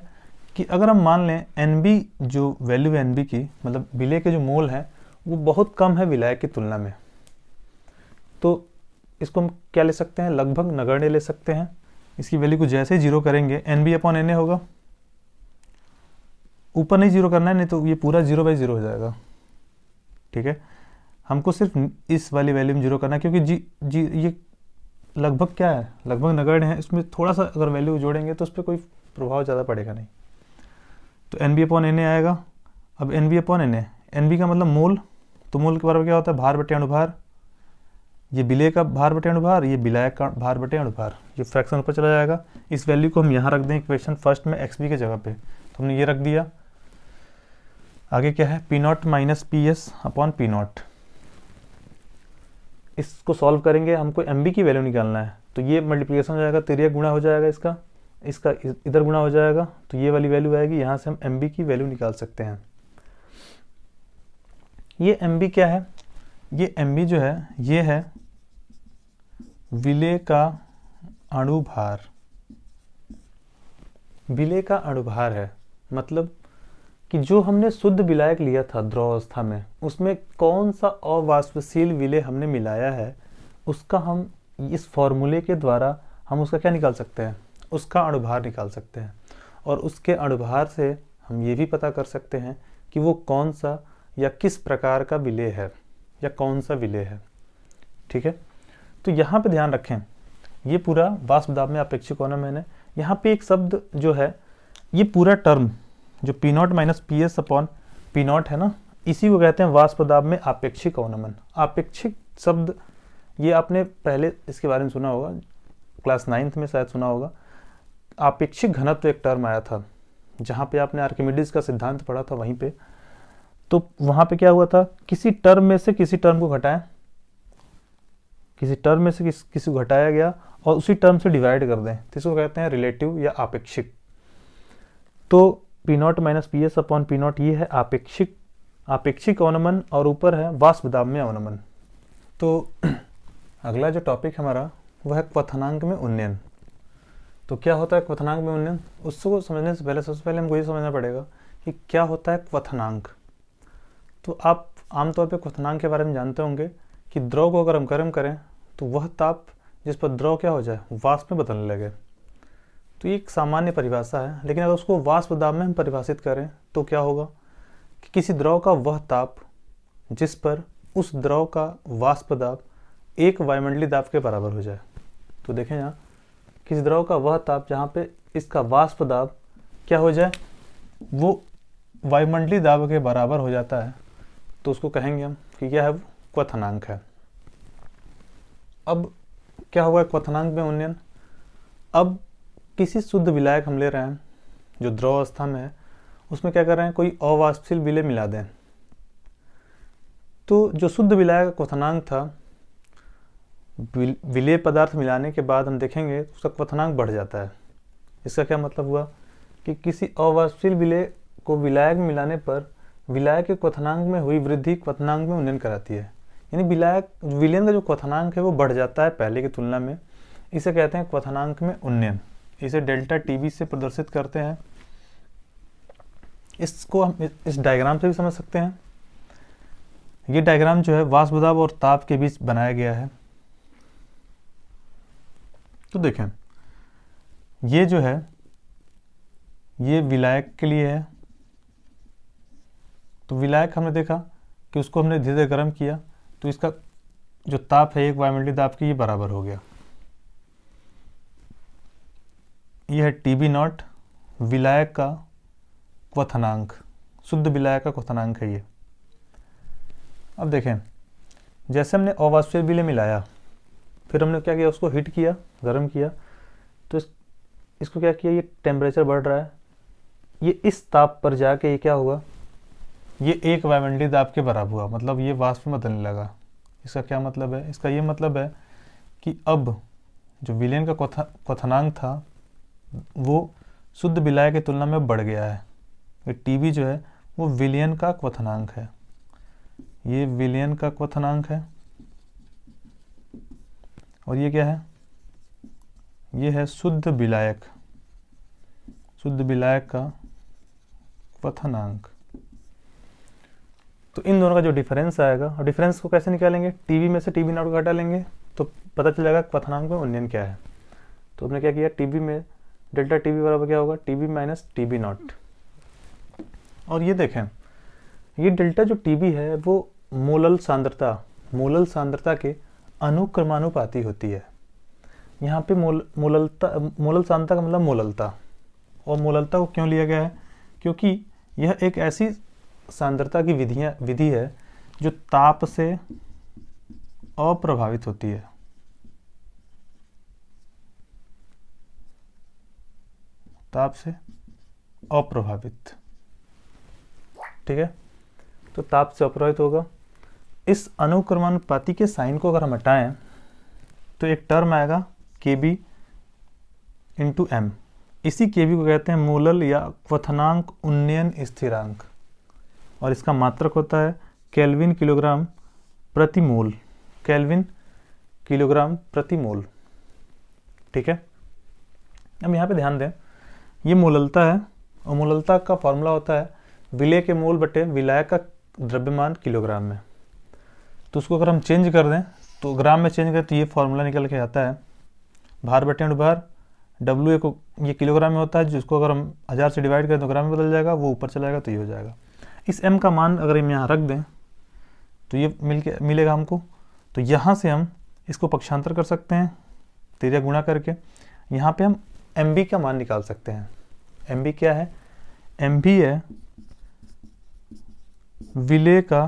कि अगर हम मान लें Nb जो वैल्यू है Nb की, मतलब विलेय के जो मोल हैं वो बहुत कम है विलायक की तुलना में, तो इसको हम क्या ले सकते हैं, लगभग नगण्य ले सकते हैं। इसकी वैल्यू को जैसे ही जीरो करेंगे Nb अपॉन Na होगा, ऊपर नहीं जीरो करना है, नहीं तो ये पूरा 0/0 हो जाएगा। ठीक है, हमको सिर्फ इस वाली वैल्यू में जीरो करना है, क्योंकि जी ये लगभग क्या है, लगभग नगण्य है, इसमें थोड़ा सा अगर वैल्यू जोड़ेंगे तो उस पर कोई प्रभाव ज़्यादा पड़ेगा नहीं। तो Nb अपॉन Na आएगा। अब Nb अपॉन Na, Nb का मतलब मूल, तो मूल के बराबर क्या होता है, भार बटे अणुभार, ये विलेय का भार बटे अणुभार, ये विलायक का भार बटे अणुभार, ये फ्रैक्शन ऊपर चला जाएगा। इस वैल्यू को हम यहाँ रख दें इक्वेशन फर्स्ट में एक्स बी की जगह पे, तो हमने ये रख दिया। आगे क्या है, P naught minus p S upon P not, इसको सॉल्व करेंगे, हमको एम बी की वैल्यू निकालना है, तो ये मल्टीप्लिकेशन हो जाएगा, तिर्यक गुणा हो जाएगा, इसका इधर गुणा हो जाएगा, तो ये वाली वैल्यू आएगी, यहाँ से हम एम बी की वैल्यू निकाल सकते हैं। ये एम बी क्या है, ये एम बी जो है ये है विलेय का अणुभार, विलेय का अणुभार है, मतलब कि जो हमने शुद्ध विलायक लिया था द्रव अवस्था में, उसमें कौन सा अवाष्पशील विलेय हमने मिलाया है, उसका हम इस फॉर्मूले के द्वारा हम उसका क्या निकाल सकते हैं, उसका अणुभार निकाल सकते हैं, और उसके अणुभार से हम ये भी पता कर सकते हैं कि वो कौन सा या किस प्रकार का विलेय है या कौन सा विलेय है। ठीक है, तो यहाँ पे ध्यान रखें, ये पूरा वाष्प दाब में अपेक्षिक अवनमन है। यहाँ पे एक शब्द जो है, ये पूरा टर्म जो P naught minus p S upon P not है ना, इसी को कहते हैं वाष्प दाब में आपेक्षिक अवनमन। आपेक्षिक शब्द ये आपने पहले इसके बारे में सुना होगा, क्लास 9th में शायद सुना होगा। आपेक्षिक घनत्व एक टर्म आया था, जहाँ पे आपने आर्किमिडीज का सिद्धांत पढ़ा था वहीं पे, तो वहाँ पे क्या हुआ था, किसी टर्म में से किसी टर्म को घटाएं, किसी टर्म में से किसी को घटाया गया और उसी टर्म से डिवाइड कर दें, तो इसको कहते हैं रिलेटिव या आपेक्षिक। तो P naught minus p S upon P not ये है आपेक्षिक अवनमन, और ऊपर है वाष्प दाब में अवनमन। तो अगला जो टॉपिक हमारा वह है क्वथनांक में उन्नयन। तो क्या होता है क्वथनांक में उन्नयन, उसको समझने से पहले सबसे पहले हमको ये समझना पड़ेगा कि क्या होता है क्वथनांक। तो आप आमतौर पे क्वथनांक के बारे में जानते होंगे कि द्रव को अगर हम गर्म करें तो वह ताप जिस पर द्रव क्या हो जाए, वाष्प में बदलने लगे। तो ये एक सामान्य परिभाषा है, लेकिन अगर उसको वाष्प दाब में हम परिभाषित करें तो क्या होगा कि किसी द्रव का वह ताप जिस पर उस द्रव का वाष्प दाब एक वायुमंडलीय दाब के बराबर हो जाए। तो देखें यहाँ, किसी द्रव का वह ताप जहाँ पे इसका वाष्प दाब क्या हो जाए, वो वायुमंडलीय दाब के बराबर हो जाता है, तो उसको कहेंगे हम कि क्या है, वो क्वथनांक है। अब क्या हुआ क्वथनांक में उन्नयन, अब किसी शुद्ध विलायक हम ले रहे हैं जो द्रव अवस्था में है, उसमें क्या कर रहे हैं, कोई अवाष्पशील विलेय मिला दें, तो जो शुद्ध विलायक का क्वथनांक था, विलेय पदार्थ मिलाने के बाद हम देखेंगे उसका क्वथनांक बढ़ जाता है। इसका क्या मतलब हुआ कि किसी अवाष्पशील विलेय को विलायक में मिलाने पर विलायक के क्वथनांक में हुई वृद्धि क्वथनांक में उन्नयन कराती है, यानी विलायक विलयन का जो क्वथनांक है वो बढ़ जाता है पहले की तुलना में। इसे कहते हैं क्वथनांक में उन्नयन। इसे डेल्टा टीबी से प्रदर्शित करते हैं। इसको हम इस डायग्राम से भी समझ सकते हैं। ये डायग्राम जो है वाष्प दाब और ताप के बीच बनाया गया है। तो देखें, ये जो है ये विलायक के लिए है। तो विलायक हमने देखा कि उसको हमने धीरे धीरे गर्म किया तो इसका जो ताप है एक वायुमंडलीय दाब की ये बराबर हो गया। ये है टीबी नॉट, विलायक का क्वथनांक, शुद्ध विलायक का क्वथनांक है ये। अब देखें, जैसे हमने अवाष्पीय विलेय मिलाया, फिर हमने क्या किया, उसको हीट किया, गर्म किया, तो इसको क्या किया, ये टेम्परेचर बढ़ रहा है, ये इस ताप पर जाके ये क्या होगा, ये एक वायुमंडलीय दाब के बराबर हुआ, मतलब ये वाष्प में बदलने लगा। इसका क्या मतलब है, इसका ये मतलब है कि अब जो विलयन का क्वथनांक था वो शुद्ध विलायक की तुलना में बढ़ गया है। ये टीबी जो है वो विलयन का क्वथनांक है, ये विलयन का क्वथनांक है, और ये क्या है, ये है शुद्ध विलायक का क्वथनांक। तो इन दोनों का जो डिफरेंस आएगा, और डिफरेंस को कैसे निकालेंगे, टीबी में से टीबी नॉट को हटा लेंगे तो पता चल जाएगा क्वथनांक में उन्नयन क्या है। तो हमने क्या किया, टीबी में डेल्टा टीबी बराबर क्या होगा, टीबी माइनस टीबी नॉट। और ये देखें, ये डेल्टा जो टीबी है वो मोलल सांद्रता के अनुक्रमानुपाती होती है। यहाँ पे मोलल सांद्रता का मतलब मोललता, और मोललता को क्यों लिया गया है, क्योंकि यह एक ऐसी सांद्रता की विधि है जो ताप से अप्रभावित होती है। ताप से अप्रभावित, ठीक है। तो ताप से अप्रभावित होगा। इस अनुक्रमानुपाती के साइन को अगर हम हटाएं तो एक टर्म आएगा Kb इंटू एम। इसी Kb को कहते हैं मोलल या क्वथनांक उन्नयन स्थिरांक, और इसका मात्रक होता है केल्विन किलोग्राम प्रति मोल, केल्विन किलोग्राम प्रति मोल, ठीक है। अब यहाँ पे ध्यान दें, ये मोललता है, और मोललता का फॉर्मूला होता है विलेय के मोल बटे विलायक का द्रव्यमान किलोग्राम में। तो उसको अगर हम चेंज कर दें तो ग्राम में चेंज करें तो ये फॉर्मूला निकल के आता है भार बटे अनुभार, डब्ल्यू को ये किलोग्राम में होता है, जिसको अगर हम 1000 से डिवाइड करें तो ग्राम में बदल जाएगा, वो ऊपर चला जाएगा तो ये हो जाएगा। इस m का मान अगर हम यहाँ रख दें तो ये मिलेगा हमको। तो यहाँ से हम इसको पक्षांतर कर सकते हैं तिर्यक गुणा करके। यहाँ पे हम mb का मान निकाल सकते हैं। mb क्या है, mb है विलेय का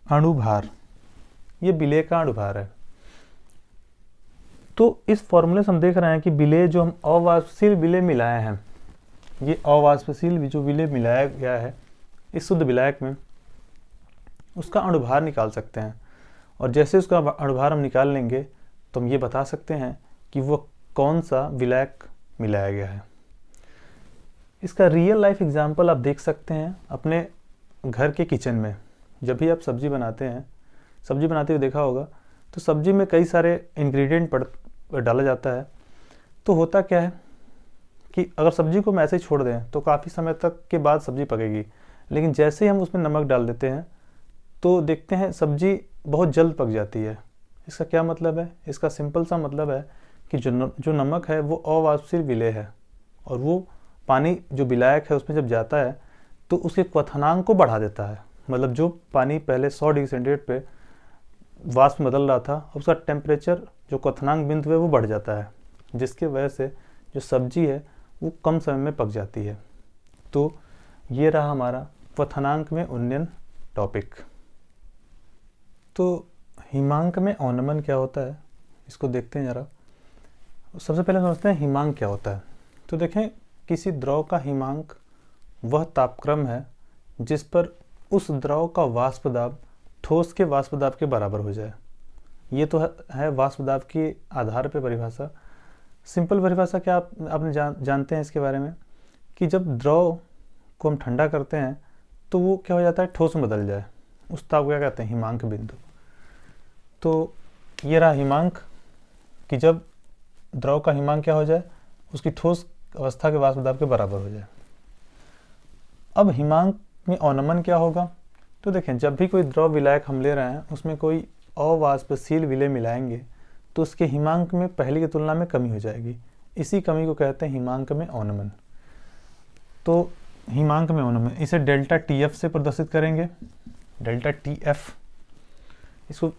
अणुभार, ये विलेय का अणुभार है। तो इस फॉर्मूले से हम देख रहे हैं कि विलेय जो हम अवाष्पशील विलेय मिलाए हैं, ये अवाष्पशील जो विलेय मिलाया गया है इस शुद्ध विलायक में, उसका अणुभार निकाल सकते हैं। और जैसे उसका अणुभार हम निकाल लेंगे तो हम ये बता सकते हैं कि वो कौन सा विलायक मिलाया गया है। इसका रियल लाइफ एग्जाम्पल आप देख सकते हैं अपने घर के किचन में। जब भी आप सब्जी बनाते हैं, सब्जी बनाते हुए देखा होगा, तो सब्जी में कई सारे इंग्रेडिएंट डाला जाता है। तो होता क्या है कि अगर सब्जी को हम ऐसे ही छोड़ दें तो काफ़ी समय तक के बाद सब्जी पकेगी, लेकिन जैसे ही हम उसमें नमक डाल देते हैं तो देखते हैं सब्जी बहुत जल्द पक जाती है। इसका क्या मतलब है, इसका सिंपल सा मतलब है कि जो नमक है वो अवाष्पशील विलेय है, और वो पानी जो विलायक है उसमें जब जाता है तो उसके क्वथनांक को बढ़ा देता है। मतलब जो पानी पहले 100 डिग्री सेंटीग्रेड पे वाष्प में बदल रहा था, उसका टेम्परेचर जो क्वथनांक बिंदु है वो बढ़ जाता है, जिसकी वजह से जो सब्जी है वो कम समय में पक जाती है। तो ये रहा हमारा क्वथनांक में उन्नयन टॉपिक। तो हिमांक में अवनमन क्या होता है, इसको देखते हैं ज़रा। सबसे पहले समझते हैं हिमांक क्या होता है। तो देखें, किसी द्रव का हिमांक वह तापक्रम है जिस पर उस द्रव का वाष्प दाब ठोस के वाष्प दाब के बराबर हो जाए। ये तो है वाष्प दाब के आधार पर परिभाषा। सिंपल परिभाषा क्या आपने जानते हैं इसके बारे में, कि जब द्रव को हम ठंडा करते हैं तो वो क्या हो जाता है, ठोस में बदल जाए, उस ताप को क्या कहते हैं, हिमांक बिंदु। तो ये रहा हिमांक, कि जब द्रव का हिमांक क्या हो जाए, उसकी ठोस अवस्था के वाष्प दाब के बराबर हो जाए। अब हिमांक में अवनमन क्या होगा, तो देखें जब भी कोई द्रव विलायक हम ले रहे हैं उसमें कोई अवाष्पशील विलेय मिलाएंगे तो उसके हिमांक में पहले की तुलना में कमी हो जाएगी। इसी कमी को कहते हैं हिमांक में अवनमन। तो हिमांक में अवनमन, इसे डेल्टा TF से प्रदर्शित करेंगे, डेल्टा TF। इसको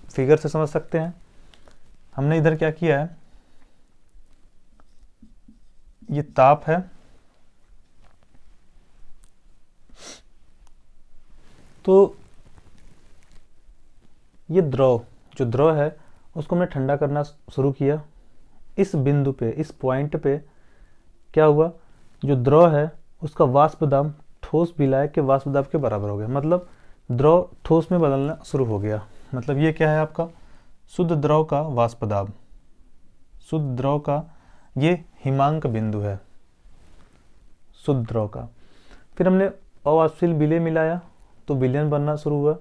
फिगर से समझ सकते हैं। हमने इधर क्या किया है, ये ताप है, तो ये जो द्रव है उसको हमने ठंडा करना शुरू किया। इस बिंदु पे, इस पॉइंट पे क्या हुआ, जो द्रव है उसका वाष्प दाब ठोस विलायक के वाष्प दाब के बराबर हो गया। मतलब द्रव ठोस में बदलना शुरू हो गया। मतलब ये क्या है आपका शुद्ध द्रव का वाष्प दाब, शुद्ध द्रव का ये हिमांक बिंदु है शुद्ध द्रव का। फिर हमने अवाष्पशील विलेय मिलाया तो विलयन बनना शुरू हुआ।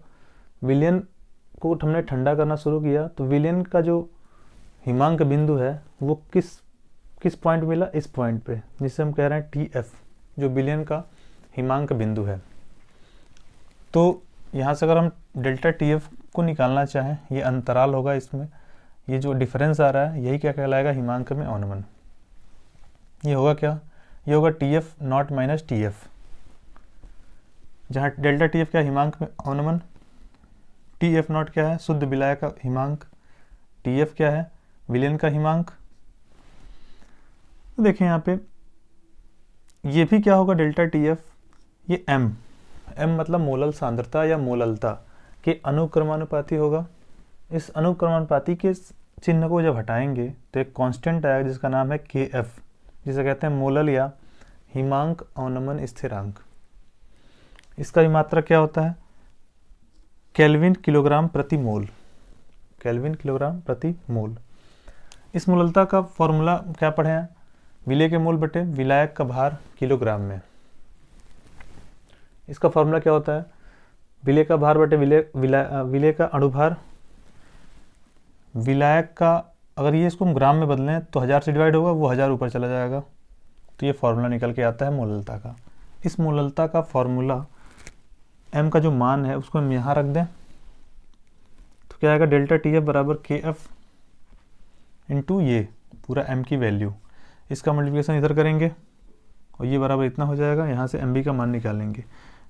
विलयन को हमने ठंडा करना शुरू किया तो विलयन का जो हिमांक बिंदु है वो किस पॉइंट मिला, इस पॉइंट पे, जिसे हम कह रहे हैं TF, जो विलयन का हिमांक बिंदु है। तो यहाँ से अगर हम डेल्टा TF को निकालना चाहें, ये अंतराल होगा, इसमें ये जो डिफरेंस आ रहा है यही क्या कहलाएगा, हिमांक में अवनमन। ये होगा क्या, ये होगा TF नॉट माइनस TF, जहाँ डेल्टा TF क्या है, हिमांक में अवनमन, TF नॉट क्या है, शुद्ध विलायक का हिमांक, TF क्या है, विलयन का हिमांक। तो देखें यहाँ पे ये भी क्या होगा, डेल्टा TF, ये M मतलब मोलल सांद्रता या मोललता के अनुक्रमानुपाती होगा। इस अनुक्रमानुपाती के चिन्ह को जब हटाएंगे तो एक कांस्टेंट आएगा जिसका नाम है KF, जिसे कहते हैं मोलल या हिमांक अवनमन स्थिरांक। इसका भी मात्रक क्या होता है, केल्विन किलोग्राम प्रति मोल, केल्विन किलोग्राम प्रति मोल। इस मोललता का फॉर्मूला क्या पढ़े हैं, विलेय के मोल बटे विलायक का भार किलोग्राम में। इसका फॉर्मूला क्या होता है, विलेय का भार बटे विलेय का अणुभार, विलायक का, अगर ये इसको हम ग्राम में बदलें तो 1000 से डिवाइड होगा, वो 1000 ऊपर चला जाएगा, तो ये फॉर्मूला निकल के आता है मोललता का। इस मोललता का फॉर्मूला M का जो मान है उसको हम यहाँ रख दें तो क्या आएगा, डेल्टा TF बराबर KF इंटू ये पूरा M की वैल्यू, इसका मल्टीप्लिकेशन इधर करेंगे और ये बराबर इतना हो जाएगा। यहाँ से MB का मान निकालेंगे।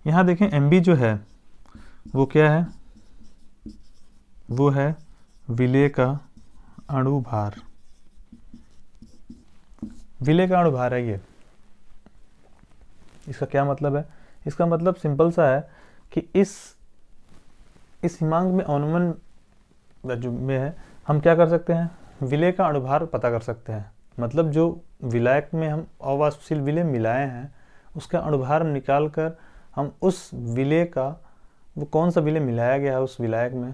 यहाँ देखें MB जो है वो क्या है, वो है विलेय का अणुभार, विलेय का अणुभार है ये। इसका क्या मतलब है, इसका मतलब सिंपल सा है कि इस हिमांक में अवनमन जो में है हम क्या कर सकते हैं, विलेय का अणुभार पता कर सकते हैं। मतलब जो विलायक में हम अवाष्पशील विलेय मिलाए हैं उसका अणुभार निकाल कर हम उस विलेय का, वो कौन सा विलेय मिलाया गया है उस विलायक में,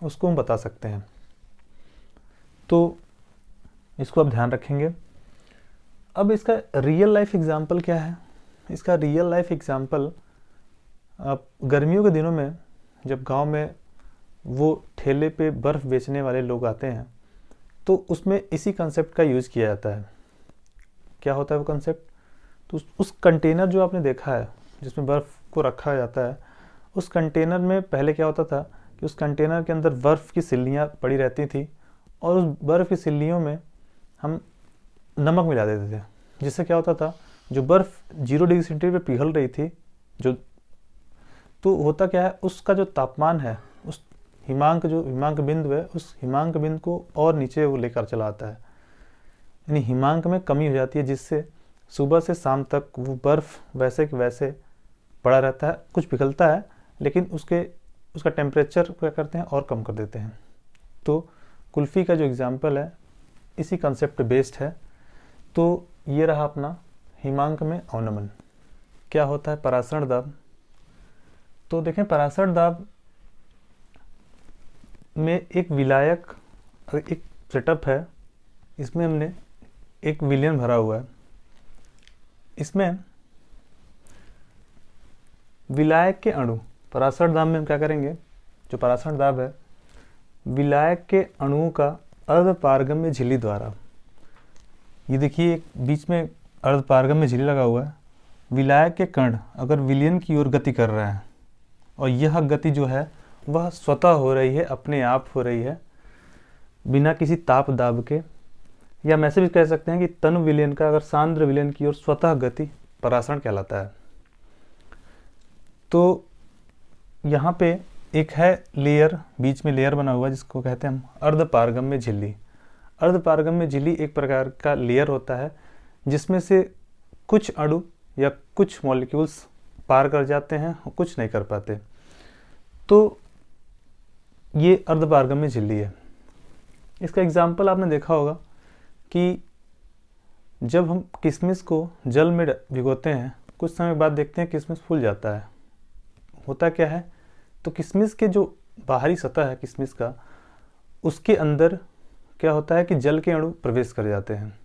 उसको हम बता सकते हैं। तो इसको आप ध्यान रखेंगे। अब इसका रियल लाइफ एग्जाम्पल क्या है, इसका रियल लाइफ एग्जाम्पल आप गर्मियों के दिनों में जब गांव में वो ठेले पे बर्फ़ बेचने वाले लोग आते हैं तो उसमें इसी कंसेप्ट का यूज़ किया जाता है। क्या होता है वो कंसेप्ट, तो उस कंटेनर जो आपने देखा है जिसमें बर्फ़ को रखा जाता है, उस कंटेनर में पहले क्या होता था कि उस कंटेनर के अंदर बर्फ़ की सिल्लियाँ पड़ी रहती थी और उस बर्फ़ की सिल्लियों में हम नमक मिला देते थे, जिससे क्या होता था जो बर्फ़ 0 डिग्री सेंटीग्रेड पे पिघल रही थी, जो तो होता क्या है, उसका जो तापमान है उस हिमांक बिंदु है, उस हिमांक बिंदु को और नीचे वो लेकर चला आता है, यानी हिमांक में कमी हो जाती है, जिससे सुबह से शाम तक वो बर्फ़ वैसे के वैसे पड़ा रहता है। कुछ पिघलता है लेकिन उसका टेम्परेचर क्या करते हैं और कम कर देते हैं। तो कुल्फ़ी का जो एग्जाम्पल है इसी कंसेप्ट बेस्ड है। तो ये रहा अपना हिमांक में अवनमन। क्या होता है परासरण दाब, तो देखें परासरण दाब में एक विलायक, एक सेटअप है, इसमें हमने एक विलयन भरा हुआ है। इसमें विलायक के अणु, परासरण दाब में हम क्या करेंगे, जो परासरण दाब है विलायक के अणुओं का अर्धपारगम्य झिल्ली द्वारा। ये देखिए एक बीच में अर्धपारगम्य झिल्ली लगा हुआ है। विलायक के कण अगर विलयन की ओर गति कर रहा है और यह गति जो है वह स्वतः हो रही है, अपने आप हो रही है, बिना किसी ताप दाब के, या मैं ऐसे भी कह सकते हैं कि तनु विलयन का अगर सांद्र विलयन की ओर स्वतः गति परासरण कहलाता है। तो यहाँ पे एक है लेयर, बीच में लेयर बना हुआ जिसको कहते हैं हम अर्धपारगम्य झिल्ली। अर्धपारगम्य झिल्ली एक प्रकार का लेयर होता है जिसमें से कुछ अणु या कुछ मॉलिक्यूल्स पार कर जाते हैं और कुछ नहीं कर पाते। तो ये अर्धपारगम्य झिल्ली है। इसका एग्जाम्पल आपने देखा होगा कि जब हम किशमिश को जल में भिगोते हैं, कुछ समय बाद देखते हैं किशमिश फूल जाता है। होता क्या है, तो किशमिश के जो बाहरी सतह है किशमिश का, उसके अंदर क्या होता है कि जल के अणु प्रवेश कर जाते हैं।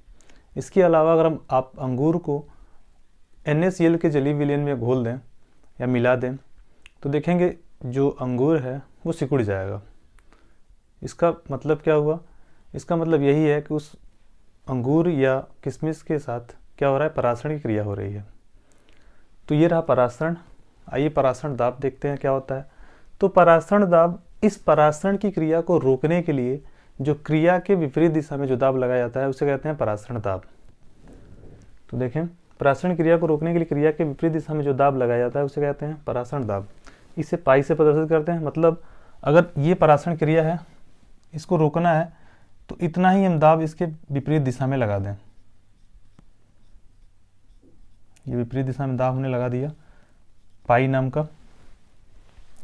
इसके अलावा अगर आप अंगूर को NaCl के जलीय विलयन में घोल दें या मिला दें तो देखेंगे जो अंगूर है वो सिकुड़ जाएगा। इसका मतलब क्या हुआ? इसका मतलब यही है कि उस अंगूर या किशमिश के साथ क्या हो रहा है, परासरण की क्रिया हो रही है। तो ये रहा परासरण। आइए परासरण दाब देखते हैं क्या होता है। तो परासरण दाब, इस परासरण की क्रिया को रोकने के लिए जो क्रिया के विपरीत दिशा में जो दाब लगाया जाता है उसे कहते हैं परासरण दाब। तो देखें, परासरण क्रिया को रोकने के लिए क्रिया के विपरीत दिशा में जो दाब लगाया जाता है उसे कहते हैं परासरण दाब। इसे पाई से प्रदर्शित करते हैं। मतलब अगर ये परासरण क्रिया है, इसको रोकना है तो इतना ही हम दाब इसके विपरीत दिशा में लगा दें। ये विपरीत दिशा में दाब हमने लगा दिया पाई नाम का।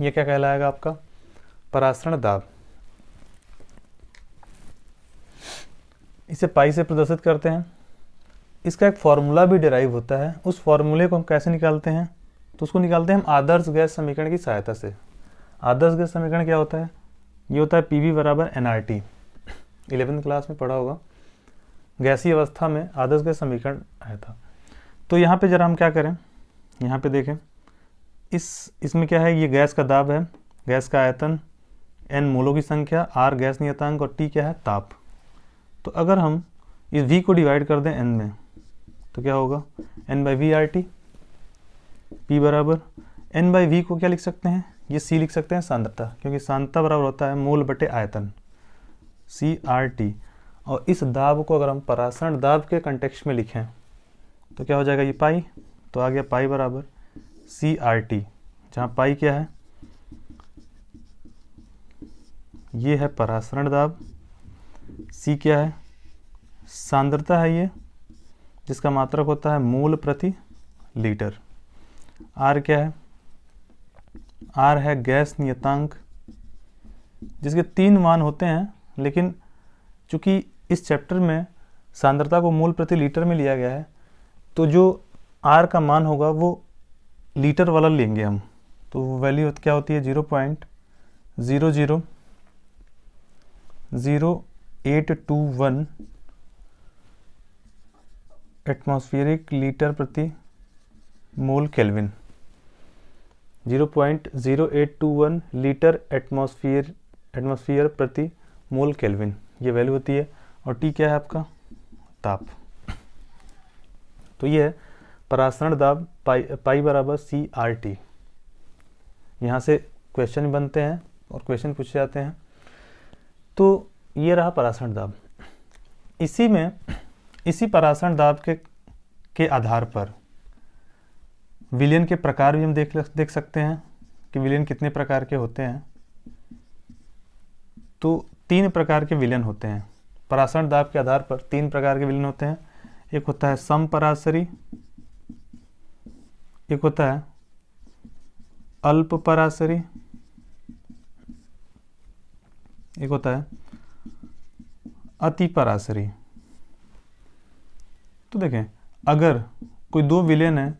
ये क्या कहलाएगा आपका? परासरण दाब। इसे पाई से प्रदर्शित करते हैं। इसका एक फॉर्मूला भी डिराइव होता है। उस फॉर्मूले को हम कैसे निकालते हैं? तो उसको निकालते हैं हम आदर्श गैस समीकरण की सहायता से। आदर्श गैस समीकरण क्या होता है? ये होता है PV बराबर nRT। 11th क्लास में पढ़ा होगा। गैसीय अवस्था में आदर्श गैस समीकरण आया था। तो यहाँ पे जरा हम क्या करें, यहाँ पे देखें, इसमें क्या है, ये गैस का दाब है, गैस का आयतन, N मोलों की संख्या, R गैस नियतांक और T क्या है, ताप। तो अगर हम इस V को डिवाइड कर दें N में तो क्या होगा, N/V/RT। P बराबर N/V को क्या लिख सकते हैं, ये C लिख सकते हैं सांद्रता, क्योंकि सांद्रता बराबर होता है मोल बटे आयतन, CRT। और इस दाब को अगर हम परासरण दाब के कंटेक्स्ट में लिखें तो क्या हो जाएगा, ये पाई। तो आ गया पाई बराबर CRT, जहाँ पाई क्या है, ये है परासरण दाब, C क्या है, सांद्रता है ये, जिसका मात्रक होता है मोल प्रति लीटर। R क्या है, R है गैस नियतांक, जिसके 3 मान होते हैं, लेकिन चूंकि इस चैप्टर में सांद्रता को मोल प्रति लीटर में लिया गया है तो जो R का मान होगा वो लीटर वाला लेंगे हम। तो वैल्यू क्या होती है, 0.000821 एटमॉस्फेरिक लीटर प्रति मोल केल्विन। 0.0821 लीटर एटमॉस्फेयर प्रति मोल केल्विन, ये वैल्यू होती है। और T क्या है आपका, ताप। तो ये है परासरण दाब, पाई बराबर CRT। यहाँ से क्वेश्चन बनते हैं और क्वेश्चन पूछे जाते हैं। तो ये रहा परासरण दाब। इसी परासरण दाब के आधार पर विलयन के प्रकार भी हम देख सकते हैं कि विलयन कितने प्रकार के होते हैं। तो 3 प्रकार के विलयन होते हैं। परासरण दाब के आधार पर 3 प्रकार के विलयन होते हैं। एक होता है समपरासरी, एक होता है अल्प परासरी, एक होता है अति परासरी। तो देखें, अगर कोई 2 विलयन है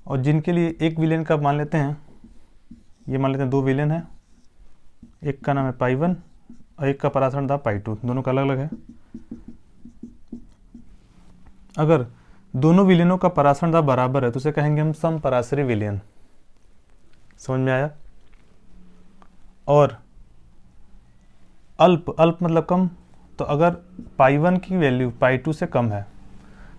और जिनके लिए एक विलयन का मान लेते हैं, ये मान लेते हैं 2 विलयन है, एक का नाम है पाई 1 और एक का परासरण दाब पाई 2, दोनों का अलग अलग है। अगर दोनों विलयनों का परासरण दाब बराबर है तो उसे कहेंगे हम समपरासरी विलयन। समझ में आया? और अल्प मतलब कम, तो अगर पाई 1 की वैल्यू पाई 2 से कम है,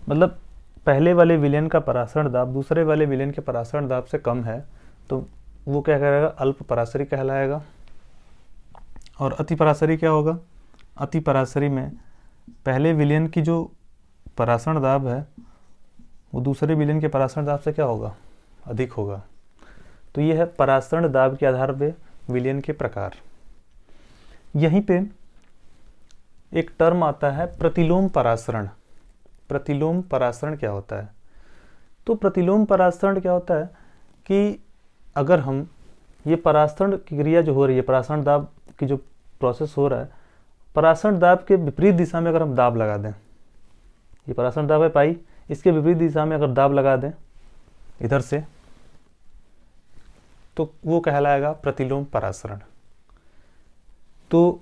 मतलब पहले वाले विलयन का परासरण दाब दूसरे वाले विलयन के परासरण दाब से कम है, तो वो क्या कहेगा, अल्प परासरी कहलाएगा। और अति परासरी क्या होगा, अति परासरी में पहले विलयन की जो परासरण दाब है वो दूसरे विलयन के परासरण दाब से क्या होगा, अधिक होगा। तो ये है परासरण दाब के आधार पे विलयन के प्रकार। यहीं पे एक टर्म आता है प्रतिलोम परासरण। प्रतिलोम परासरण क्या होता है, तो प्रतिलोम परासरण क्या होता है कि अगर हम ये परासरण की क्रिया जो हो रही है, परासरण दाब की जो प्रोसेस हो रहा है, परासरण दाब के विपरीत दिशा में अगर हम दाब लगा दें, ये परासरण दाब है पाई, इसके विपरीत दिशा में अगर दाब लगा दें इधर से, तो वो कहलाएगा प्रतिलोम परासरण। तो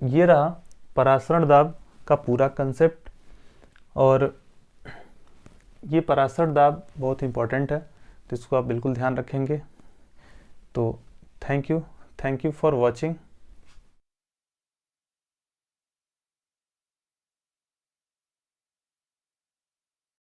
ये रहा परासरण दाब का पूरा कंसेप्ट, और ये परासरण दाब बहुत इंपॉर्टेंट है, तो इसको आप बिल्कुल ध्यान रखेंगे। तो थैंक यू फॉर वॉचिंग।